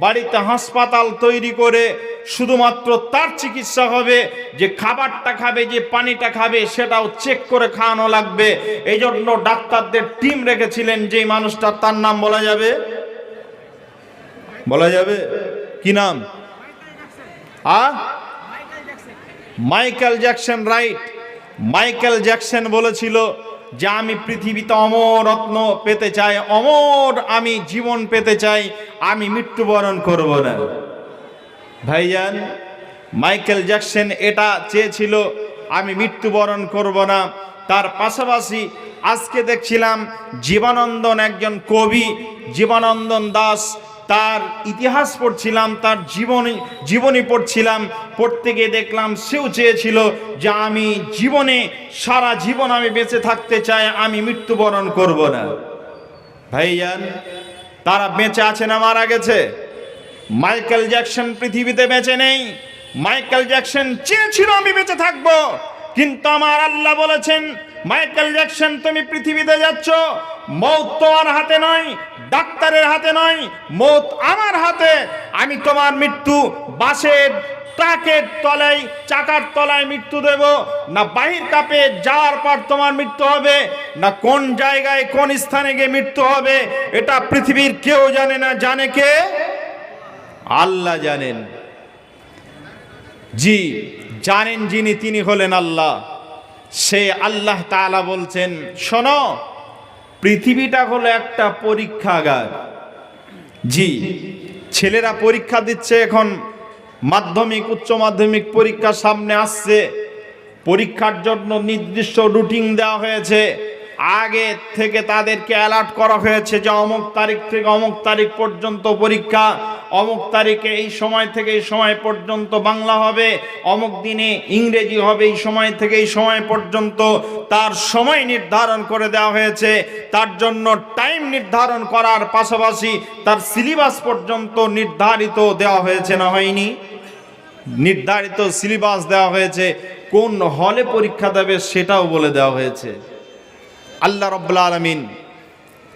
বাড়িতে হাসপাতাল তৈরি করে শুধুমাত্র তার চিকিৎসা হবে, যে খাবারটা খাবে, যে পানিটা খাবে সেটাও চেক করে খাওয়ানো লাগবে। এই জন্য ডাক্তারদের টিম রেখেছিলেন। যেই মানুষটা, তার নাম বলা যাবে? বলা যাবে কি নাম? Michael Jackson, right. Michael Jackson বলেছিল যে আমি পৃথিবীতে অমরত্ব পেতে চাই, অমর আমি জীবন পেতে চাই, আমি মৃত্যুবরণ করব না। ভাইজান, মাইকেল জ্যাকসন এটা চেয়েছিল, আমি মৃত্যুবরণ করব না। তার পাশাপাশি আজকে দেখছিলাম জীবনানন্দন, একজন কবি জীবনানন্দন দাস, তার ইতিহাস পড়ছিলাম, তার জীবনী পড়ছিলাম, পড়তে গিয়ে দেখলাম সেও চেয়েছিল যে আমি জীবনে সারা জীবন আমি বেঁচে থাকতে চাই, আমি মৃত্যুবরণ করব না। ভাইজান, তারা বেঁচে আছে না মারা গেছে? মাইকেল জ্যাকসন পৃথিবীতে বেঁচে নেই। মাইকেল জ্যাকসন চেয়েছিল আমি বেঁচে থাকবো, কিন্তু আমার আল্লাহ বলেছেন, মাইকেল জ্যাকসন তুমি পৃথিবীতে যাচ্ছ, মৌত তোমার হাতে নয়, ডাক্তারের হাতে নয়, মৌত আমার হাতে। আমি তোমার মৃত্যু বাসের ট্রাকের তলায়, চাকার তলায় মৃত্যু দেব না, বাহির কাপে যাওয়ার পর তোমার মৃত্যু হবে, না কোন জায়গায় কোন স্থানে গিয়ে মৃত্যু হবে, এটা পৃথিবীর কেউ জানে না। জানে কে? আল্লাহ জানেন। জি জানেন যিনি, তিনি হলেন আল্লাহ। সে আল্লাহ তাআলা বলছেন, শোনো, পৃথিবীটা হলো একটা পরীক্ষাগার। জি, ছেলেরা পরীক্ষা দিচ্ছে, এখন মাধ্যমিক উচ্চ মাধ্যমিক পরীক্ষা সামনে আসছে। পরীক্ষার জন্য নির্দিষ্ট রুটিন দেওয়া হয়েছে, আগে থেকে তাদেরকে অ্যালার্ট করা হয়েছে যে অমুক তারিখ থেকে অমুক তারিখ পর্যন্ত পরীক্ষা, অমুক তারিখে এই সময় থেকে এই সময় পর্যন্ত বাংলা হবে, অমুক দিনে ইংরেজি হবে এই সময় থেকে এই সময় পর্যন্ত। তার সময় নির্ধারণ করে দেওয়া হয়েছে। তার জন্য টাইম নির্ধারণ করার পাশাপাশি তার সিলেবাস পর্যন্ত নির্ধারিত দেওয়া হয়েছে, না হয়নি? নির্ধারিত সিলেবাস দেওয়া হয়েছে, কোন হলে পরীক্ষা দেবে সেটাও বলে দেওয়া হয়েছে। আল্লাহ রাব্বুল আলামিন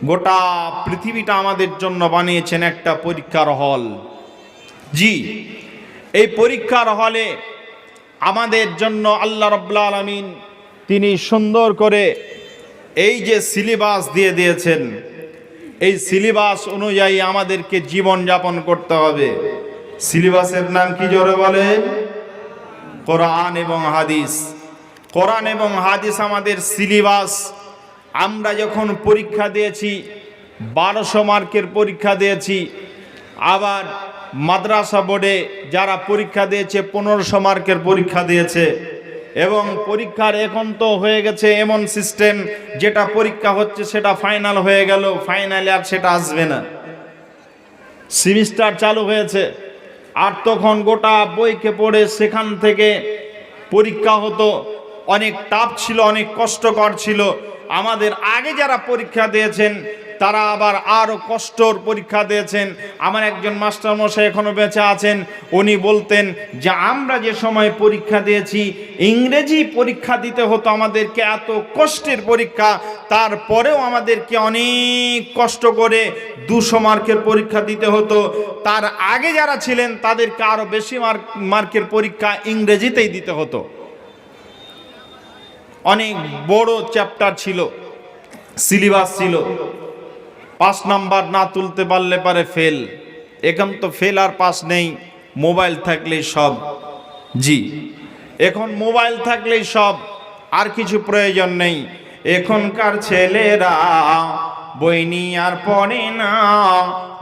গোটা পৃথিবীটা আমাদের জন্য বানিয়েছেন একটা পরীক্ষার হল। জি, এই পরীক্ষার হলে আমাদের জন্য আল্লাহ রাব্বুল আলামিন তিনি সুন্দর করে এই যে সিলেবাস দিয়ে দিয়েছেন, এই সিলেবাস অনুযায়ী আমাদেরকে জীবন যাপন করতে হবে। সিলেবাসের নাম কি জোরে বলে? কোরআন এবং হাদিস। কোরআন এবং হাদিস আমাদের সিলেবাস। আমরা যখন পরীক্ষা দিয়েছি 1200 মার্কের পরীক্ষা দিয়েছি, আবার মাদ্রাসা বোর্ডে যারা পরীক্ষা দিয়েছে 1500 মার্কের পরীক্ষা দিয়েছে, এবং পরীক্ষার এখন তো হয়ে গেছে এমন সিস্টেম, যেটা পরীক্ষা হচ্ছে সেটা ফাইনাল হয়ে গেল, ফাইনালে আর সেটা আসবে না। সেমিস্টার চালু হয়েছে, আর তখন গোটা বইকে পড়ে সেখান থেকে পরীক্ষা হতো। অনেক টাফ ছিল, অনেক কষ্টকর ছিল। আমাদের আগে যারা পরীক্ষা দিয়েছেন তারা আবার আরও কষ্টর পরীক্ষা দিয়েছেন। আমার একজন মাস্টারমশাই এখনও বেঁচে আছেন, উনি বলতেন যে আমরা যে সময় পরীক্ষা দিয়েছি ইংরেজি পরীক্ষা দিতে হতো আমাদেরকে, এত কষ্টের পরীক্ষা, তারপরেও আমাদেরকে অনেক কষ্ট করে 200 মার্কের পরীক্ষা দিতে হতো। তার আগে যারা ছিলেন তাদেরকে আরও বেশি মার্কের পরীক্ষা ইংরেজিতেই দিতে হতো। অনেক বড় চ্যাপ্টার ছিল, সিলেবাস ছিল। 5 নাম্বার না তুলতে পারলে পারে ফেল। এখন তো ফেল আর পাস নেই, মোবাইল থাকলেই সব। জি, এখন মোবাইল থাকলেই সব, আর কিছু প্রয়োজন নেই। এখনকার ছেলেরা বইনি আর পড়ে না,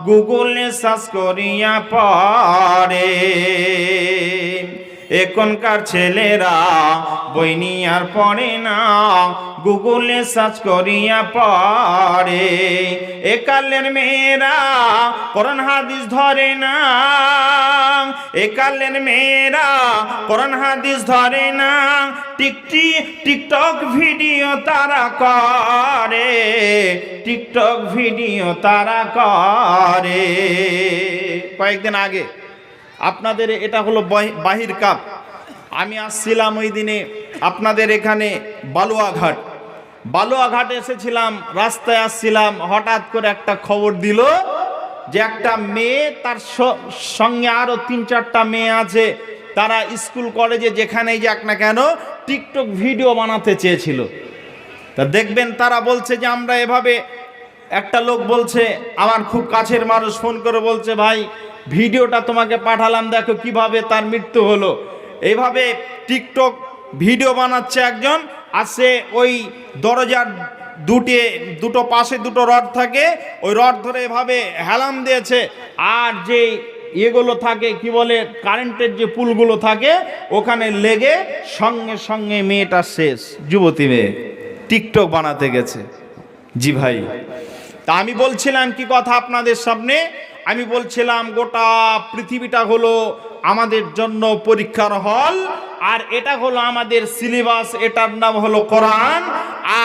গুগলে সার্চ করিয়া পড়ে। এখনকার ছেলেরা বইনি আর পড়ে না, গুগলে সার্চ করিয়া পড়ে। একালের মেয়েরা কোরআন হাদিস ধরে না, একালের মেয়েরা কোরআন হাদিস ধরে না, টিকটক ভিডিও তারা করে, টিকটক ভিডিও তারা করে। কয়েকদিন আগে আপনাদের এটা হলো বাহির কাপ, আমি আসছিলাম ওই দিনে আপনাদের এখানে বালুয়াঘাট এসেছিলাম, রাস্তায় আসছিলাম, হঠাৎ করে একটা খবর দিল যে একটা মেয়ে, তার সঙ্গে আরো 3-4টা মেয়ে আছে, তারা স্কুল কলেজে যেখানেই যাক না কেন টিকটক ভিডিও বানাতে চেয়েছিল। তা দেখবেন তারা বলছে যে আমরা এভাবে, একটা লোক বলছে, আমার খুব কাছের মানুষ ফোন করে বলছে, ভাই ভিডিওটা তোমাকে পাঠালাম, দেখো কিভাবে তার মৃত্যু হলো। এইভাবে টিকটক ভিডিও বানাচ্ছে একজন, আসে ওই দরজার দুটো পাশে দুটো রড থাকে, ওই রড ধরে এভাবে হেলাম দিয়েছে, আর যে এগুলো থাকে কি বলে কারেন্টের যে পুলগুলো থাকে ওখানে লেগে সঙ্গে সঙ্গে মেয়েটা শেষ, যুবতী মেয়ে টিকটক বানাতে গেছে। জি ভাই, তা আমি বলছিলাম কি কথা আপনাদের সামনে, আমি বলছিলাম গোটা পৃথিবীটা হলো আমাদের জন্য পরীক্ষার হল, আর এটা হলো আমাদের সিলেবাস, এটার নাম হলো কোরআন,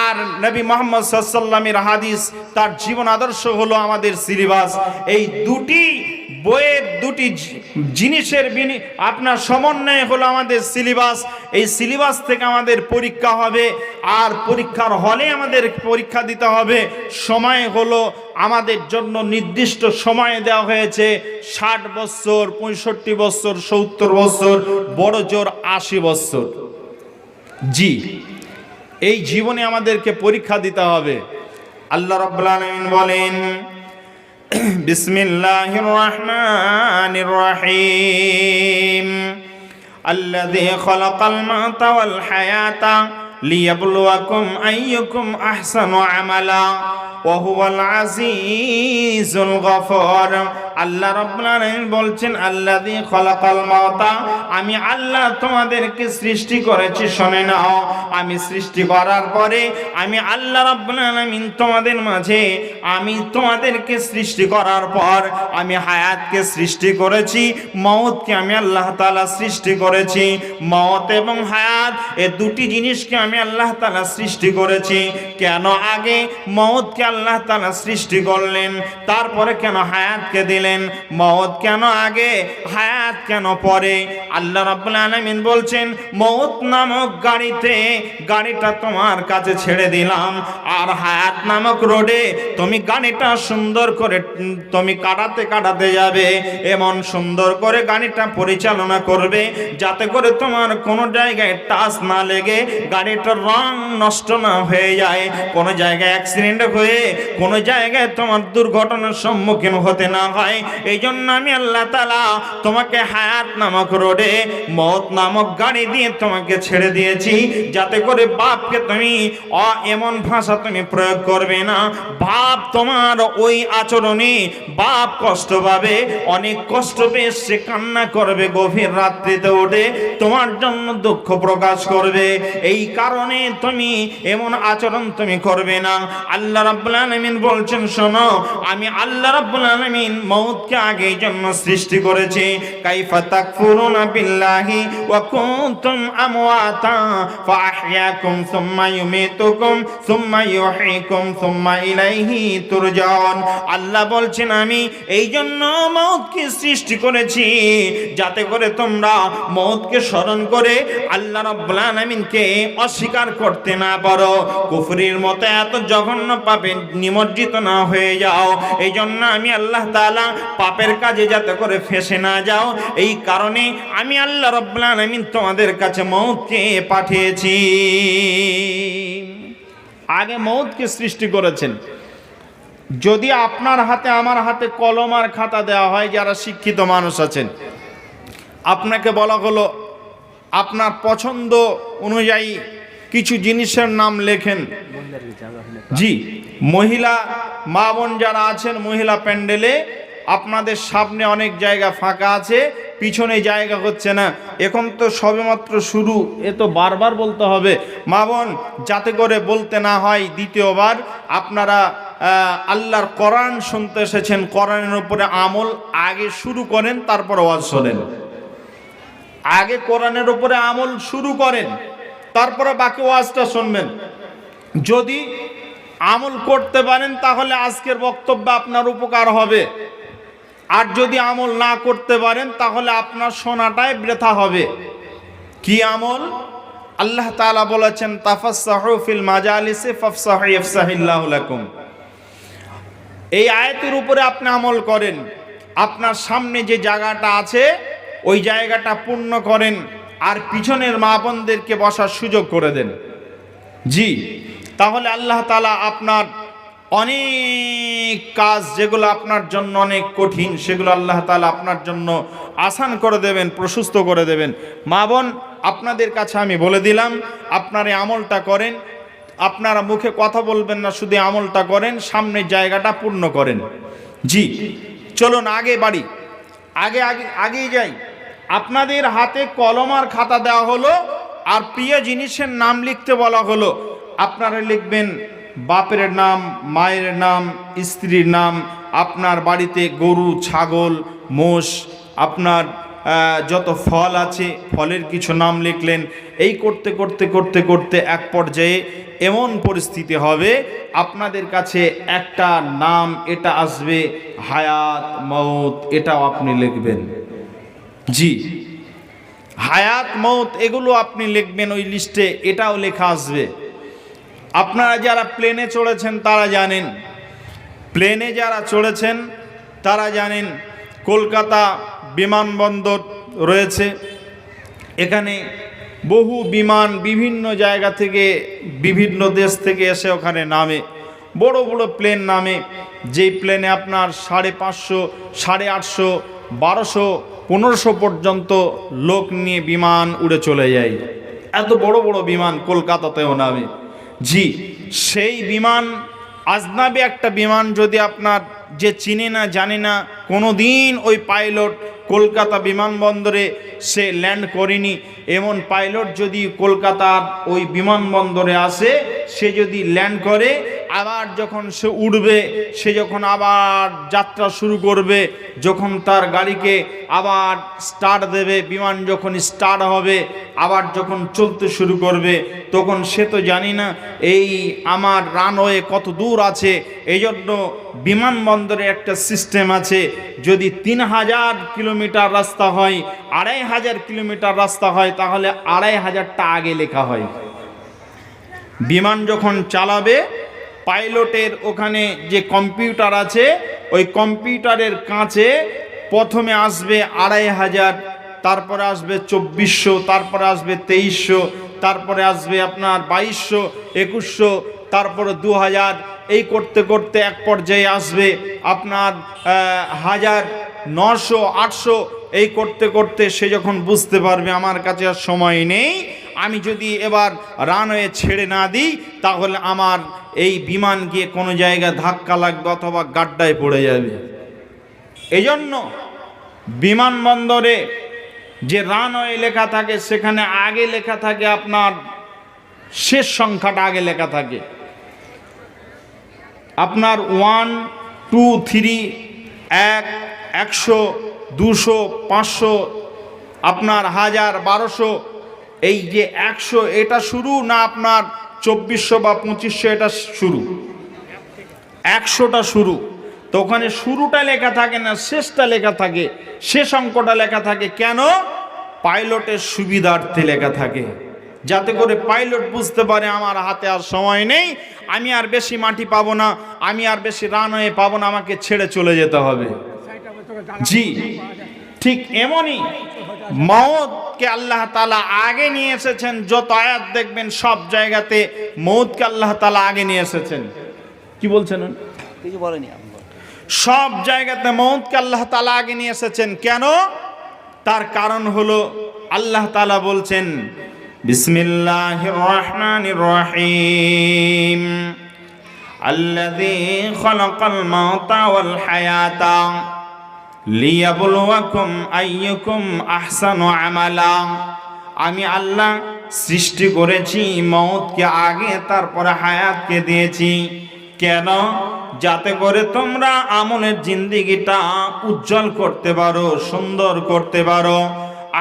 আর নবী মুহাম্মদ সাল্লাল্লাহু আলাইহি ওয়াসাল্লামের হাদিস, তার জীবন আদর্শ হলো আমাদের সিলেবাস। এই দুটি বইয়ের দুটি জিনিসের আপনার সমন্বয় হলো আমাদের সিলেবাস। এই সিলেবাস থেকে আমাদের পরীক্ষা হবে, আর পরীক্ষার হলে আমাদের পরীক্ষা দিতে হবে। সময় হলো আমাদের জন্য নির্দিষ্ট সময় দেওয়া হয়েছে 60 বছর, 65 বছর, 70 বছর, বড় জোর 80 বছর। জি, এই জীবনে আমাদেরকে পরীক্ষা দিতে হবে। আল্লাহ রাব্বুল আলামিন বলেন, বিসমিল্লাহির রহমানির রহিম, আল্লাযী খালাকাল মাউতা ওয়াল হায়াতা লিয়াবলুয়াকুম আইয়ুকুম আহসানু আমালা ওয়া হুয়াল আজিজুল গফুর। আল্লাহ রাব্বুল আলামিন বলছেন, আল্লাযী খালাকাল মাউতা, আমি আল্লাহ তোমাদেরকে সৃষ্টি করেছি, শুনে নাও। আমি সৃষ্টি করার পরে আমি আল্লাহ রাব্বুল আলামিন তোমাদের মাঝে, আমি তোমাদেরকে সৃষ্টি করার পর আমি হায়াতকে সৃষ্টি করেছি, মওতকে আমি আল্লাহ তাআলা সৃষ্টি করেছি। মওত এবং হায়াত এই দুটি জিনিসকে আমি আল্লাহ তাআলা সৃষ্টি করেছি। কেন আগে মওতকে আল্লাহ তাআলা সৃষ্টি করলেন, তারপরে কেন হায়াতকে দিলেন? মওত কেন আগে, হায়াত কেন পরে? আল্লাহ রাব্বুল আলামিন বলছেন, মওত নামক গাড়িটা তোমার কাছে ছেড়ে দিলাম, আর হায়াত নামক রোডে তুমি গাড়িটা সুন্দর করে তুমি কাটাতে যাবে, এমন সুন্দর করে গাড়িটা পরিচালনা করবে যাতে করে তোমার কোনো জায়গায় টাচ না লেগে গাড়িটার রং নষ্ট না হয়ে যায়, কোনো জায়গায় অ্যাক্সিডেন্ট হয়ে কোনো জায়গায় তোমার দুর্ঘটনার সম্মুখীন হতে না হয়। এই জন্য আমি আল্লাহ তাআলা তোমাকে হায়াত নামক রোডে মওত নামক গাড়ি দিয়ে তোমাকে ছেড়ে দিয়েছি, যাতে করে বাপকে তুমি এমন ভাষা তুমি প্রয়োগ করবে না। বাপ তোমার ওই আচরণে বাপ কষ্ট পাবে, অনেক কষ্ট পেয়ে সে কান্না করবে, গভীর রাত্রিতে উঠে তোমার জন্য দুঃখ প্রকাশ করবে। এই কারণে তুমি এমন আচরণ তুমি করবে না। আল্লাহ রাব্বুল আলামিন বলছেন, শোনো, আমি আল্লাহ রাব্বুল আলামিন মওতকে আগেই জন্য সৃষ্টি করেছি। কাইফা তাকফুরুনা বিল্লাহি ওয়া কুনতুম আমওয়াতা ফাআহইয়াকুম সুম্মা ইউমীতুকুম সুম্মা ইউহয়িকুম সুম্মা ইলাইহি তুরজাউন। আল্লাহ বলছেন, আমি এই জন্য মওতকে সৃষ্টি করেছি যাতে করে তোমরা মওতকে স্মরণ করে আল্লাহ রাব্বুল আলামিনকে অস্বীকার করতে না পারো, কুফরির মতো এত জঘন্য পাপে নিমজ্জিত না হয়ে যাও। এই জন্য আমি আল্লাহ তাআলা পাপের কাজে যাতে করে ফেঁসে না যাও, এই কারণে আমি আল্লাহ রাব্বুল আলামিন তোমাদের কাছে মওতকে পাঠিয়েছি। আগে মওতকে সৃষ্টি করেছেন। যদি আপনার হাতে আমার হাতে কলম আর খাতা দেওয়া হয়, যারা শিক্ষিত মানুষ আছেন, আপনাকে বলা হলো আপনার পছন্দ অনুযায়ী কিছু জিনিসের নাম লেখেন, জি, মহিলা মা বোন যারা আছেন মহিলা প্যান্ডেলে আপনাদের সামনে অনেক জায়গা ফাঁকা আছে, পিছনে জায়গা হচ্ছে না। এখন তো সবেমাত্র শুরু, এ তো বারবার বলতে হবে মা বোন, যাতে করে বলতে না হয় দ্বিতীয়বার। আপনারা আল্লাহর কোরআন শুনতে এসেছেন, কোরআনের উপরে আমল আগে শুরু করেন, তারপর ওয়াজ শোনেন। আগে কোরআনের উপরে আমল শুরু করেন, তারপরে বাকি ওয়াজটা শুনবেন। যদি আমল করতে পারেন তাহলে আজকের বক্তব্য আপনার উপকার হবে, আর যদি আমল না করতে পারেন তাহলে আপনার শোনাটাই বৃথা হবে। কি আমল? আল্লাহ তাআলা বলেছেন তাফাসসাহু ফিল মাজালিসি ফাফসাহু ইয়াফসাহিল্লাহু লাকুম। এই আয়াতের উপরে আপনি আমল করেন, আপনার সামনে যে জায়গাটা আছে ওই জায়গাটা পূর্ণ করেন, আর পিছনের মা বোনদেরকে বসার সুযোগ করে দেন। জি, তাহলে আল্লাহ তাআলা আপনার অনেক কাজ যেগুলো আপনার জন্য অনেক কঠিন, সেগুলো আল্লাহ তাআলা আপনার জন্য আসান করে দেবেন, প্রশস্ত করে দেবেন। মা বোন, আপনাদের কাছে আমি বলে দিলাম, আপনারা এই আমলটা করেন। আপনারা মুখে কথা বলবেন না, শুধু আমলটা করেন, সামনের জায়গাটা পূর্ণ করেন। জি, চলুন আগে বাড়ি, আগেই যাই। আপনাদের হাতে কলম আর খাতা দেওয়া হলো, আর প্রিয় জিনিসের নাম লিখতে বলা হলো। আপনারা লিখবেন বাপের নাম, মায়ের নাম, স্ত্রীর নাম, আপনার বাড়িতে গরু, ছাগল, মোষ, আপনার যত ফল আছে ফলের কিছু নাম লিখলেন। এই করতে করতে করতে করতে এক পর্যায়ে এমন পরিস্থিতি হবে আপনাদের কাছে একটা নাম এটা আসবে, হায়াত, মৌত, এটাও আপনি লিখবেন। জি, হায়াত, মৌত এগুলো আপনি লিখবেন ওই লিস্টে, এটাও লেখা আসবে। আপনারা যারা প্লেনে চড়েছেন তারা জানেন, প্লেনে যারা চড়েছেন তারা জানেন কলকাতা বিমানবন্দর রয়েছে। এখানে বহু বিমান বিভিন্ন জায়গা থেকে, বিভিন্ন দেশ থেকে এসে ওখানে নামে, বড় বড় প্লেন নামে। যেই প্লেনে আপনার 550, 850, 1200, 1500 পর্যন্ত লোক নিয়ে বিমান উড়ে চলে যায়। এত বড় বড় বিমান কলকাতাতেও নামে। জি, সেই বিমান আজনাবি একটা বিমান, যদি আপনার যে চিনে না জানে না, কোনো দিন ওই পাইলট কলকাতা বিমানবন্দরে সে ল্যান্ড করেনি, এমন পাইলট যদি কলকাতার ওই বিমানবন্দরে আসে, সে যদি ল্যান্ড করে, আবার যখন সে উঠবে, সে যখন আবার যাত্রা শুরু করবে, যখন তার গাড়িকে আবার স্টার্ট দেবে, বিমান যখন স্টার্ট হবে, আবার যখন চলতে শুরু করবে, তখন সে তো জানি না এই আমার রানওয়ে কত দূর আছে। এই জন্য বিমানবন্দরে একটা সিস্টেম আছে, যদি 3000 কিলোমিটার রাস্তা হয়, 2500 কিলোমিটার রাস্তা হয়, তাহলে 2500টা আগে লেখা হয়। বিমান যখন চালাবে, পাইলটের ওখানে যে কম্পিউটার আছে, ওই কম্পিউটারের কাছে প্রথমে আসবে 2500, তারপরে আসবে 2400, তারপরে আসবে 2300, তারপরে আসবে আপনার 2200, 2100, তারপরে 2000। এই করতে করতে এক পর্যায়ে আসবে আপনার 1000, 900, 800। এই করতে করতে সে যখন বুঝতে পারবে আমার কাছে আর সময় নেই, আমি যদি এবার রানওয়ে ছেড়ে না দিই তাহলে আমার এই বিমান গিয়ে কোনো জায়গায় ধাক্কা লাগবে অথবা গাড্ডায় পড়ে যাবে। এই জন্য বিমানবন্দরে যে রানওয়ে লেখা থাকে, সেখানে আগে লেখা থাকে আপনার শেষ সংখ্যাটা আগে লেখা থাকে। আপনার 1, 2, 3, 100, 200, 500, আপনার 1000, 1200। এই যে 100 এটা শুরু না, আপনার 2400 বা 2500 এটা শুরু, 100টা শুরু। তো ওখানে শুরুটা লেখা থাকে না, শেষটা লেখা থাকে, শেষ অঙ্কটা লেখা থাকে। কেন? পাইলটের সুবিধার্থে লেখা থাকে, যাতে করে পাইলট বুঝতে পারে আমার হাতে আর সময় নেই, আমি আর বেশি মাটি পাবো না, আমি আর বেশি রানওয়ে পাবো না, আমাকে ছেড়ে চলে যেতে হবে। জি, ঠিক এমনই মওতকে আল্লাহ তাআলা আগে নিয়ে এসেছেন। যত আয়াত দেখবেন সব জায়গাতে মওতকে আল্লাহ তাআলা আগে নিয়ে এসেছেন। কি বলছেন? কিছু বলেনি, সব জায়গাতে মওতকে আল্লাহ তাআলা আগে নিয়ে এসেছেন। কেন? তার কারণ হলো আল্লাহ তাআলা বলছেন বিসমিল্লাহির রহমানির রহিম আল্লাযী খালাকাল মাউতা ওয়াল হায়াতা লিয়াবলুয়াকুম আইয়ুকুম আহসানু আমালা। আমি আল্লাহ সৃষ্টি করেছি মওতকে আগে, তারপরে হায়াতকে দিয়েছি। কেন? যাতে করে তোমরা আমলের জিন্দেগিটা উজ্জ্বল করতে পারো, সুন্দর করতে পারো।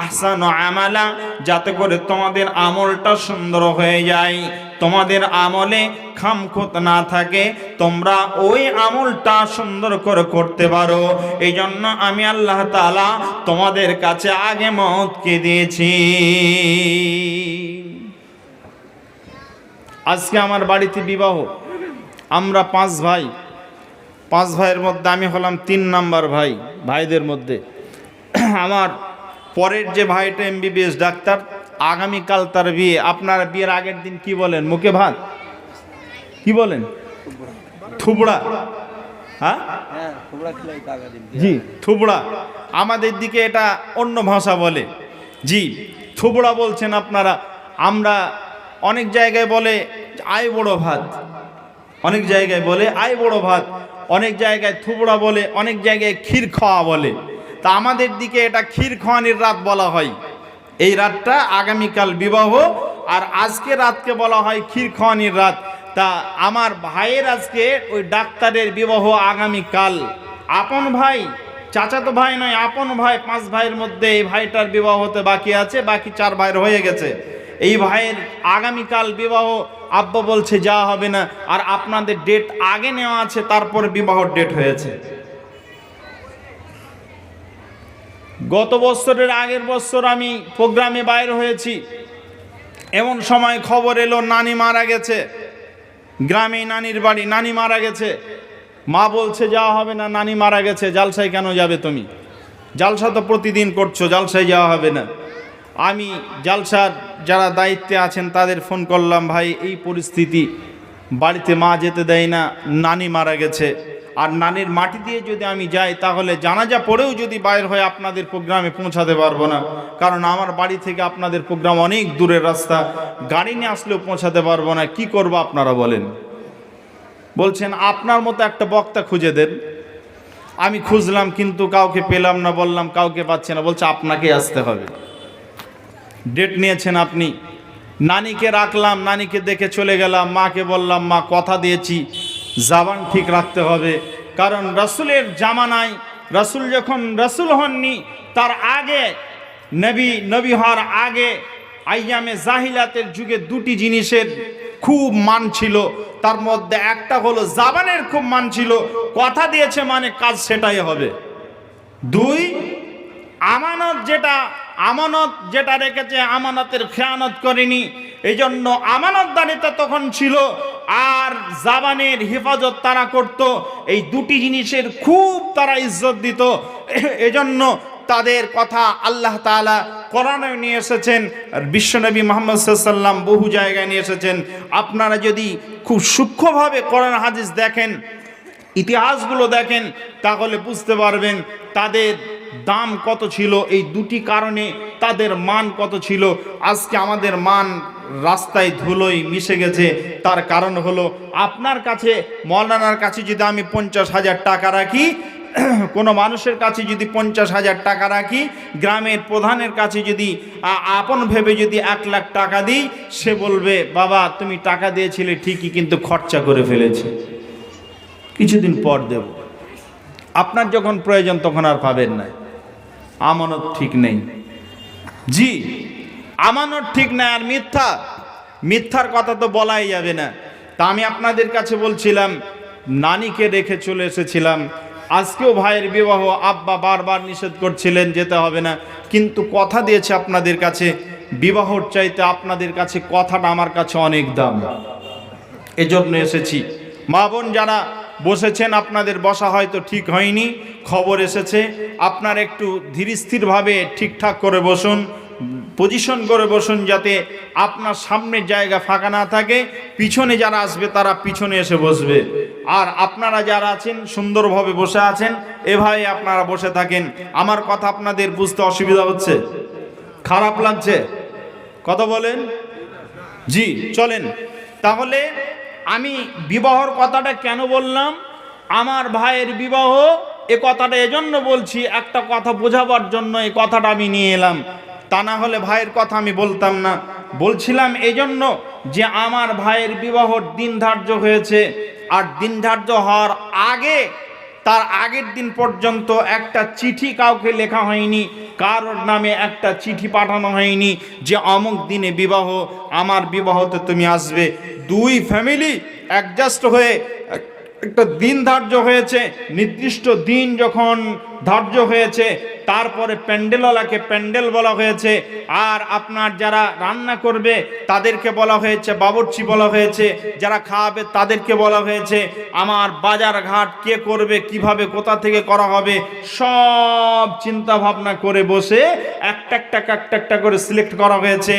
আহসানু আমালা, যাতে করে তোমাদের আমলটা সুন্দর হয়ে যায়, তোমাদের আমলে খামখুত না থাকে, তোমরা ওই আমলটা সুন্দর করে করতে পারো। এই জন্য আমি আল্লাহ তাআলা তোমাদের কাছে আগে মওতকে দিয়েছি। আজকে আমার বাড়িতে বিবাহ, আমরা 5 ভাই। 5 ভাইয়ের মধ্যে আমি হলাম 3 নাম্বার ভাই, ভাইদের মধ্যে। আমার পরের যে ভাইটা MBBS ডাক্তার, আগামীকাল তার বিয়ে। আপনারা বিয়ের আগের দিন কি বলেন? মুখে ভাত কি বলেন? থুবড়া। হ্যাঁ, জি থুবড়া। আমাদের দিকে এটা অন্য ভাষা বলে। জি থুবড়া বলছেন আপনারা। আমরা অনেক জায়গায় বলে আই বড় ভাত, অনেক জায়গায় বলে আই বড় ভাত, অনেক জায়গায় থুবড়া বলে, অনেক জায়গায় ক্ষীর খাওয়া বলে। তা আমাদের দিকে এটা ক্ষীর খাওয়ানির রাত বলা হয়। এই রাতটা আগামীকাল বিবাহ, আর আজকে রাতকে বলা হয় ক্ষীর খাওয়ানির রাত। তা আমার ভাইয়ের আজকে ওই ডাক্তারের বিবাহ আগামীকাল। আপন ভাই, চাচাতো ভাই নয়, আপন ভাই। 5 ভাইয়ের মধ্যে এই ভাইটার বিবাহ হতে বাকি আছে, বাকি 4 ভাইয়ের হয়ে গেছে। এই ভাইয়ের আগামীকাল বিবাহ। আব্বা বলছে যাওয়া হবে না, আর আপনাদের ডেট আগে নেওয়া আছে, তারপর বিবাহর ডেট হয়েছে। গত বছরের আগের বছর আমি প্রোগ্রামে বাইরে হয়েছি, এমন সময় খবর এলো নানি মারা গেছে। গ্রামে নানির বাড়ি, নানি মারা গেছে। মা বলছে যাওয়া হবে না, নানি মারা গেছে, জালসায় কেন যাবে তুমি? জালসা তো প্রতিদিন করছো, জালসায় যাওয়া হবে না। আমি জালসার যারা দায়িত্বে আছেন তাদের ফোন করলাম, ভাই এই পরিস্থিতি, বাড়িতে মা যেতে দেয় না, নানি মারা গেছে, আর নানির মাটি দিয়ে যদি আমি যাই তাহলে জানাজা পড়েও যদি বাইর হয়ে আপনাদের প্রোগ্রামে পৌঁছাতে পারবো না, কারণ আমার বাড়ি থেকে আপনাদের প্রোগ্রাম অনেক দূরের রাস্তা, গাড়ি নিয়ে আসলেও পৌঁছাতে পারবো না। কি করব আপনারা বলেন? বলছেন আপনার মতো একটা বক্তা খুঁজে দেন। আমি খুঁজলাম কিন্তু কাউকে পেলাম না, বললাম কাউকে পাচ্ছে না, বলছে আপনাকে আসতে হবে। ডেট নিয়েছেন আপনি। নানিকে রাখলাম, নানিকে দেখে চলে গেলাম। মাকে বললাম মা কথা দিয়েছি, জবান ঠিক রাখতে হবে, কারণ রাসূলের জামানায়, রাসূল যখন রাসূল হননি তার আগে, নবী হওয়ার আগে আইয়ামে জাহিলাতের যুগে 2টি জিনিসের খুব মান ছিল। তার মধ্যে একটা হলো জবানের খুব মান ছিল, কথা দিয়েছে মানে কাজ সেটাই হবে। 2, আমানত যেটা রেখেছে, আমানতের খেয়ানত করেনি, এই জন্য আমানতদারিতা তখন ছিল, আর জাবানের হেফাজত তারা করত। এই 2টি জিনিসের খুব তারা ইজ্জত দিত। এজন্য তাদের কথা আল্লাহ তাআলা কোরআনে নিয়ে এসেছেন, আর বিশ্বনবী মুহাম্মদ সাল্লাল্লাহু আলাইহি ওয়াসাল্লাম বহু জায়গায় নিয়ে এসেছেন। আপনারা যদি খুব সূক্ষ্মভাবে কোরআন হাদিস দেখেন, ইতিহাসগুলো দেখেন, তাহলে বুঝতে পারবেন তাদের দাম কত ছিল। এই 2টি কারণে তাদের মান কত ছিল। আজকে আমাদের মান রাস্তায় ধুলোয় মিশে গেছে। তার কারণ হলো আপনার কাছে, মৌলানার কাছে যদি আমি 50,000 টাকা রাখি, কোনো মানুষের কাছে যদি 50,000 টাকা রাখি, গ্রামের প্রধানের কাছে যদি আপন ভেবে যদি 1 লাখ টাকা দিই, সে বলবে বাবা তুমি টাকা দিয়েছিলে ঠিকই, কিন্তু খরচা করে ফেলেছে, কিছুদিন পর দেব। আপনার যখন প্রয়োজন তখন আর পাবেন না। আমানত ঠিক নেই। জি আমানত ঠিক নাই। আর মিথ্যার কথা তো বলাই যাবে না। তা আমি আপনাদের কাছে বলছিলাম, নানিকে রেখে চলে এসেছিলাম। আজকেও ভাইয়ের বিবাহ, আব্বা বারবার নিষেধ করছিলেন যেতে হবে না, কিন্তু কথা দিয়েছে আপনাদের কাছে, বিবাহর চাইতে আপনাদের কাছে কথাটা আমার কাছে অনেক দাম, এজন্য এসেছি। মা বোন যারা বসেছেন, আপনাদের বসা হয়তো ঠিক হয়নি, খবর এসেছে, আপনার একটু ধীরস্থিরভাবে ঠিকঠাক করে বসুন, পজিশন করে বসুন, যাতে আপনার সামনের জায়গা ফাঁকা না থাকে। পিছনে যারা আসবে তারা পিছনে এসে বসবে, আর আপনারা যারা আছেন সুন্দরভাবে বসে আছেন, এভাবে আপনারা বসে থাকেন। আমার কথা আপনাদের বুঝতে অসুবিধা হচ্ছে? খারাপ লাগছে? কথা বলেন জি। চলেন তাহলে আমি বিবাহর কথাটা কেন বললাম, আমার ভাইয়ের বিবাহ, এ কথাটা এজন্য বলছি, একটা কথা বোঝাবার জন্য এই কথাটা আমি নিয়ে এলাম। তা না হলে ভাইয়ের কথা আমি বলতাম না। বলছিলাম এই জন্য যে আমার ভাইয়ের বিবাহর দিন ধার্য হয়েছে, আর দিন ধার্য হওয়ার আগে, তার আগের দিন পর্যন্ত একটা চিঠি কাউকে লেখা হয়নি, কারোর নামে একটা চিঠি পাঠানো হয়নি যে অমুক দিনে বিবাহ, আমার বিবাহতে তুমি আসবে। দুই ফ্যামিলি অ্যাডজাস্ট হয়ে একটা দিন ধার্য হয়েছে, নির্দিষ্ট দিন যখন ধার্য হয়েছে, তারপরে প্যান্ডেলওয়ালাকে প্যান্ডেল বলা হয়েছে, আর আপনার যারা রান্না করবে তাদেরকে বলা হয়েছে, বাবুর্চি বলা হয়েছে, যারা খাওয়াবে তাদেরকে বলা হয়েছে, আমার বাজার ঘাট কে করবে, কিভাবে, কোথা থেকে করা হবে, সব চিন্তা ভাবনা করে বসে একটা একটা করে সিলেক্ট করা হয়েছে।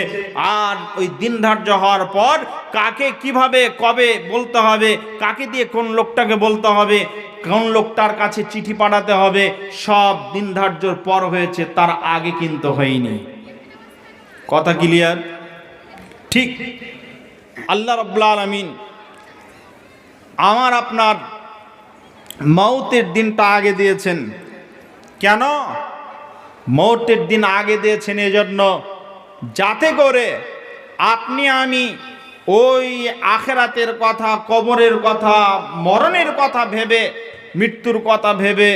আর ওই দিন ধার্য হওয়ার পর কাকে কিভাবে কবে বলতে হবে, কাকে দিয়ে কোন লোকটাকে বলতে হবে, কোন লোকটার কাছে চিঠি পাঠাতে হবে, সব দিন ধার্যর পর হয়েছে, তার আগে কিন্তু হয়নি। কথা ক্লিয়ার? ঠিক আল্লাহ রাব্বুল আলামিন আমার আপনার মওতের দিনটা আগে দিয়েছেন। কেন মওতের দিন আগে দিয়েছেন? এজন্য যাতে করে আপনি আমি ওই আখিরাতের কথা, কবরের কথা, মরণের কথা ভেবে, মৃত্যুর কথা ভেবে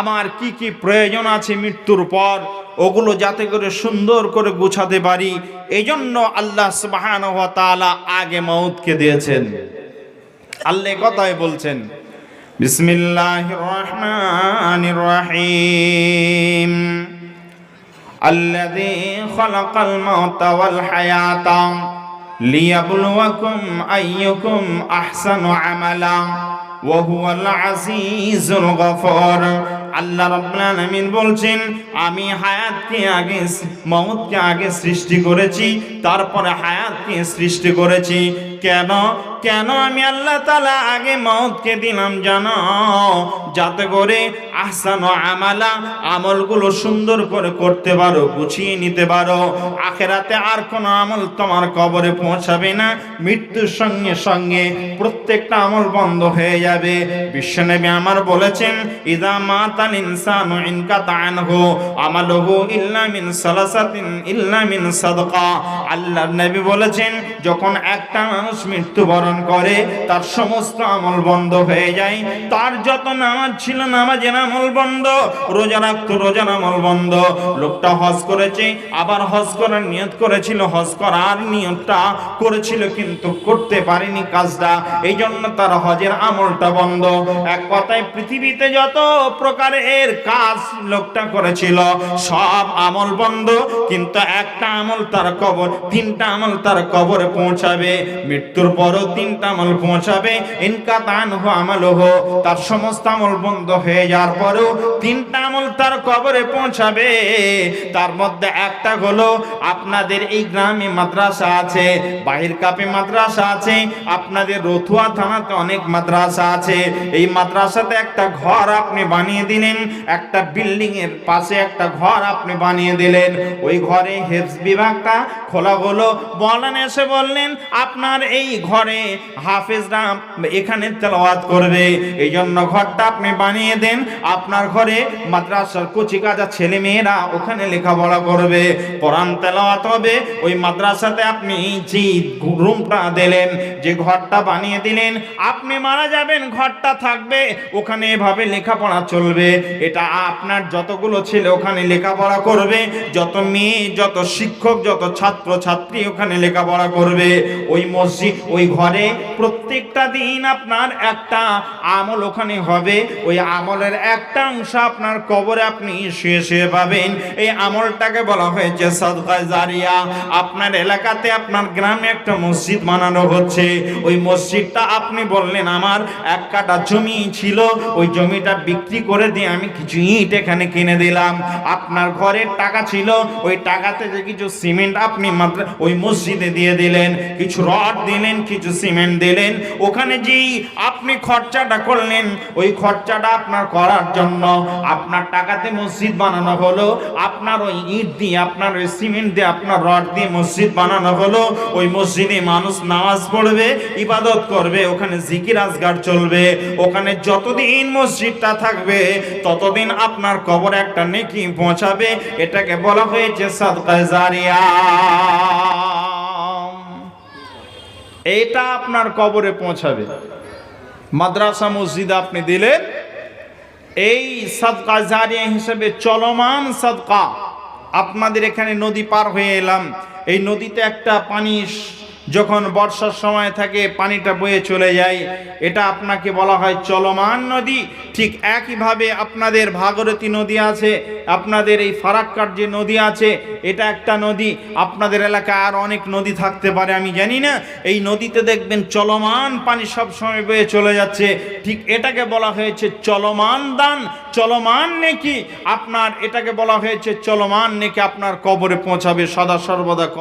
আমার কি কি প্রয়োজন আছে মৃত্যুর পর, ওগুলো যাতে করে সুন্দর করে গুছাতে পারি, এই জন্য আল্লাহ সুবহানাহু ওয়া তাআলা আগে মওতকে দিয়েছেন। আল্লাহ কথাই বলছেন, বিসমিল্লাহির রহমানির রহিম, আল্লাযী খালাকাল মাউতা ওয়াল হায়াতা লিয়াবলুয়াকুম আইয়ুকুম আহসানু আমালা ওয়া হুয়াল আজিজুল গফুর। আল্লাহ রাব্বুল আলামিন বলছেন, আমি হায়াতকে আগে, মওতকে আগে সৃষ্টি করেছি, তারপরে হায়াতকে সৃষ্টি করেছি। কেন কেন আমি আল্লাহ তাআলা আগে মওতকে দিলাম জানো? যাতে করে আহসানু আমালা, আমলগুলো সুন্দর করে করতে পারো, গুছিয়ে নিতে পারো। আখিরাতে আর কোনো আমল তোমার কবরে পৌঁছাবে না, মৃত্যুর সঙ্গে সঙ্গে প্রত্যেকটা আমল বন্ধ হয়ে যাবে। বিশ্বনবী আমার বলেছেন, ইযা মাতাল ইনসানু ইনকাতা আনহু আমালুহু ইল্লা মিন সালাসাতিন ইল্লা মিন সাদকা। আল্লাহর নবী বলেছেন, যখন একটা মানুষ মৃত্যুবরণ করে তার সমস্ত আমল বন্ধ হয়ে যায়। তার যত নামাজ ছিল নামাজের আমল বন্ধ, রোজা রাখতো রোজার আমল বন্ধ। লোকটা হজ করেছে, আবার হজ করার নিয়ত করেছিল, হজ করার নিয়তটা করেছিল কিন্তু করতে পারেনি কাজটা, এই জন্য তার হজের আমলটা বন্ধ। এক কথায় পৃথিবীতে যত প্রকারের কাজ লোকটা করেছিল সব আমল বন্ধ, কিন্তু একটা আমল তার কবর, তিনটা আমল তার কবরে পৌঁছাবে, মৃত্যুর পরও তিনটা আমল পৌঁছাবে। ইনকাতা আনহু আমালুহু, তার সমস্ত আমল বন্ধ হয়ে যাওয়ার পরেও তিনটা আমল তার কবরে পৌঁছাবে। তার মধ্যে একটা হলো, আপনাদের এই গ্রামে মাদ্রাসা আছে, বাহির কাপে মাদ্রাসা আছে, আপনাদের রতুয়া থানাতে অনেক মাদ্রাসা আছে। এই মাদ্রাসাতে একটা ঘর আপনি বানিয়ে দিলেন, একটা বিল্ডিং এর পাশে একটা ঘর আপনি বানিয়ে দিলেন। ওই ঘরে হেফজ বিভাগটা খোলা হলো, বলেন এসে বললেন আপনার এই ঘরে হাফেজরা এখানে তেলাওয়াত করবে, এই জন্য ঘরটা আপনি বানিয়ে দেন। আপনার ঘরে মাদ্রাসার কচিকাঁচা ছেলে মেয়েরা ওখানে লেখাপড়া করবে, কোরআন তেলাওয়াত হবে। ওই মাদ্রাসাতে আপনি যে রুমটা দিলেন, যে ঘরটা বানিয়ে দিলেন, আপনি মারা যাবেন, ঘরটা থাকবে ওখানে, এভাবে লেখাপড়া চলবে। এটা আপনার যতগুলো ছেলে ওখানে লেখাপড়া করবে, যত মেয়ে, যত শিক্ষক, যত ছাত্র ছাত্রী ওখানে লেখাপড়া করবে। ওই মসজিদ, ওই ঘরে প্রত্যেকটা দিন আপনার একটা আমল ওখানে হবে, ওই আমলের একটা অংশ আপনার কবরে আপনি শুয়ে শুয়ে পাবেন। এই আমলটাকে বলা হয়েছে সাদকা জারিয়া। আপনার এলাকাতে, আপনার গ্রামে একটা মসজিদ বানানো হচ্ছে, ওই মসজিদটা আপনি বললেন আমার এক কাঠা জমি ছিল, ওই জমিটা বিক্রি করে দিয়ে আমি কিছু ইট এখানে কিনে দিলাম। আপনার ঘরের টাকা ছিল, ওই টাকাতে যে কিছু সিমেন্ট আপনি মাত্র ওই মসজিদে দিয়ে দিলেন, কিছু রড দিলেন, কিছু সিমেন্ট দিলেন, ওখানে যেই আপনি খরচাটা করলেন, ওই খরচাটা আপনার করার জন্য আপনার টাকাতে মসজিদ বানানো হলো, আপনার ওই ইট দিয়ে, আপনার ওই সিমেন্ট দিয়ে, আপনার রড দিয়ে মসজিদ বানানো হলো। ওই মসজিদে মানুষ নামাজ পড়বে, ইবাদত করবে, ওখানে জিকির আজগার চলবে। ওখানে যতদিন মসজিদটা থাকবে ততদিন আপনার কবরে একটা নেকি পৌঁছাবে। এটাকে বলা হয়েছে সাদকা জারিয়া। এটা আপনার কবরে পৌঁছাবে। মাদ্রাসা মসজিদ আপনি দিলেন, এই সাদকা জারিয়া হিসেবে চলমান সাদকা। আপনাদের এখানে নদী পার হয়ে এলাম, এই নদীতে একটা পানি যখন বর্ষার সময় থাকে পানিটা বয়ে চলে যায়, এটা আপনাকে বলা হয় চলমান নদী। ঠিক একইভাবে আপনাদের ভাগীরথী নদী আছে, আপনাদের এই ফারাক্কার যে নদী আছে, এটা একটা নদী। আপনাদের এলাকায় আর অনেক নদী থাকতে পারে, আমি জানি না। এই নদীতে দেখবেন চলমান পানি সব সময় বয়ে চলে যাচ্ছে, ঠিক এটাকে বলা হয়েছে চলমান দান, চলমান নেকি। আপনার এটাকে বলা হয়েছে চলমান নেকি, আপনার কবরে পৌঁছাবে সদা সর্বদা।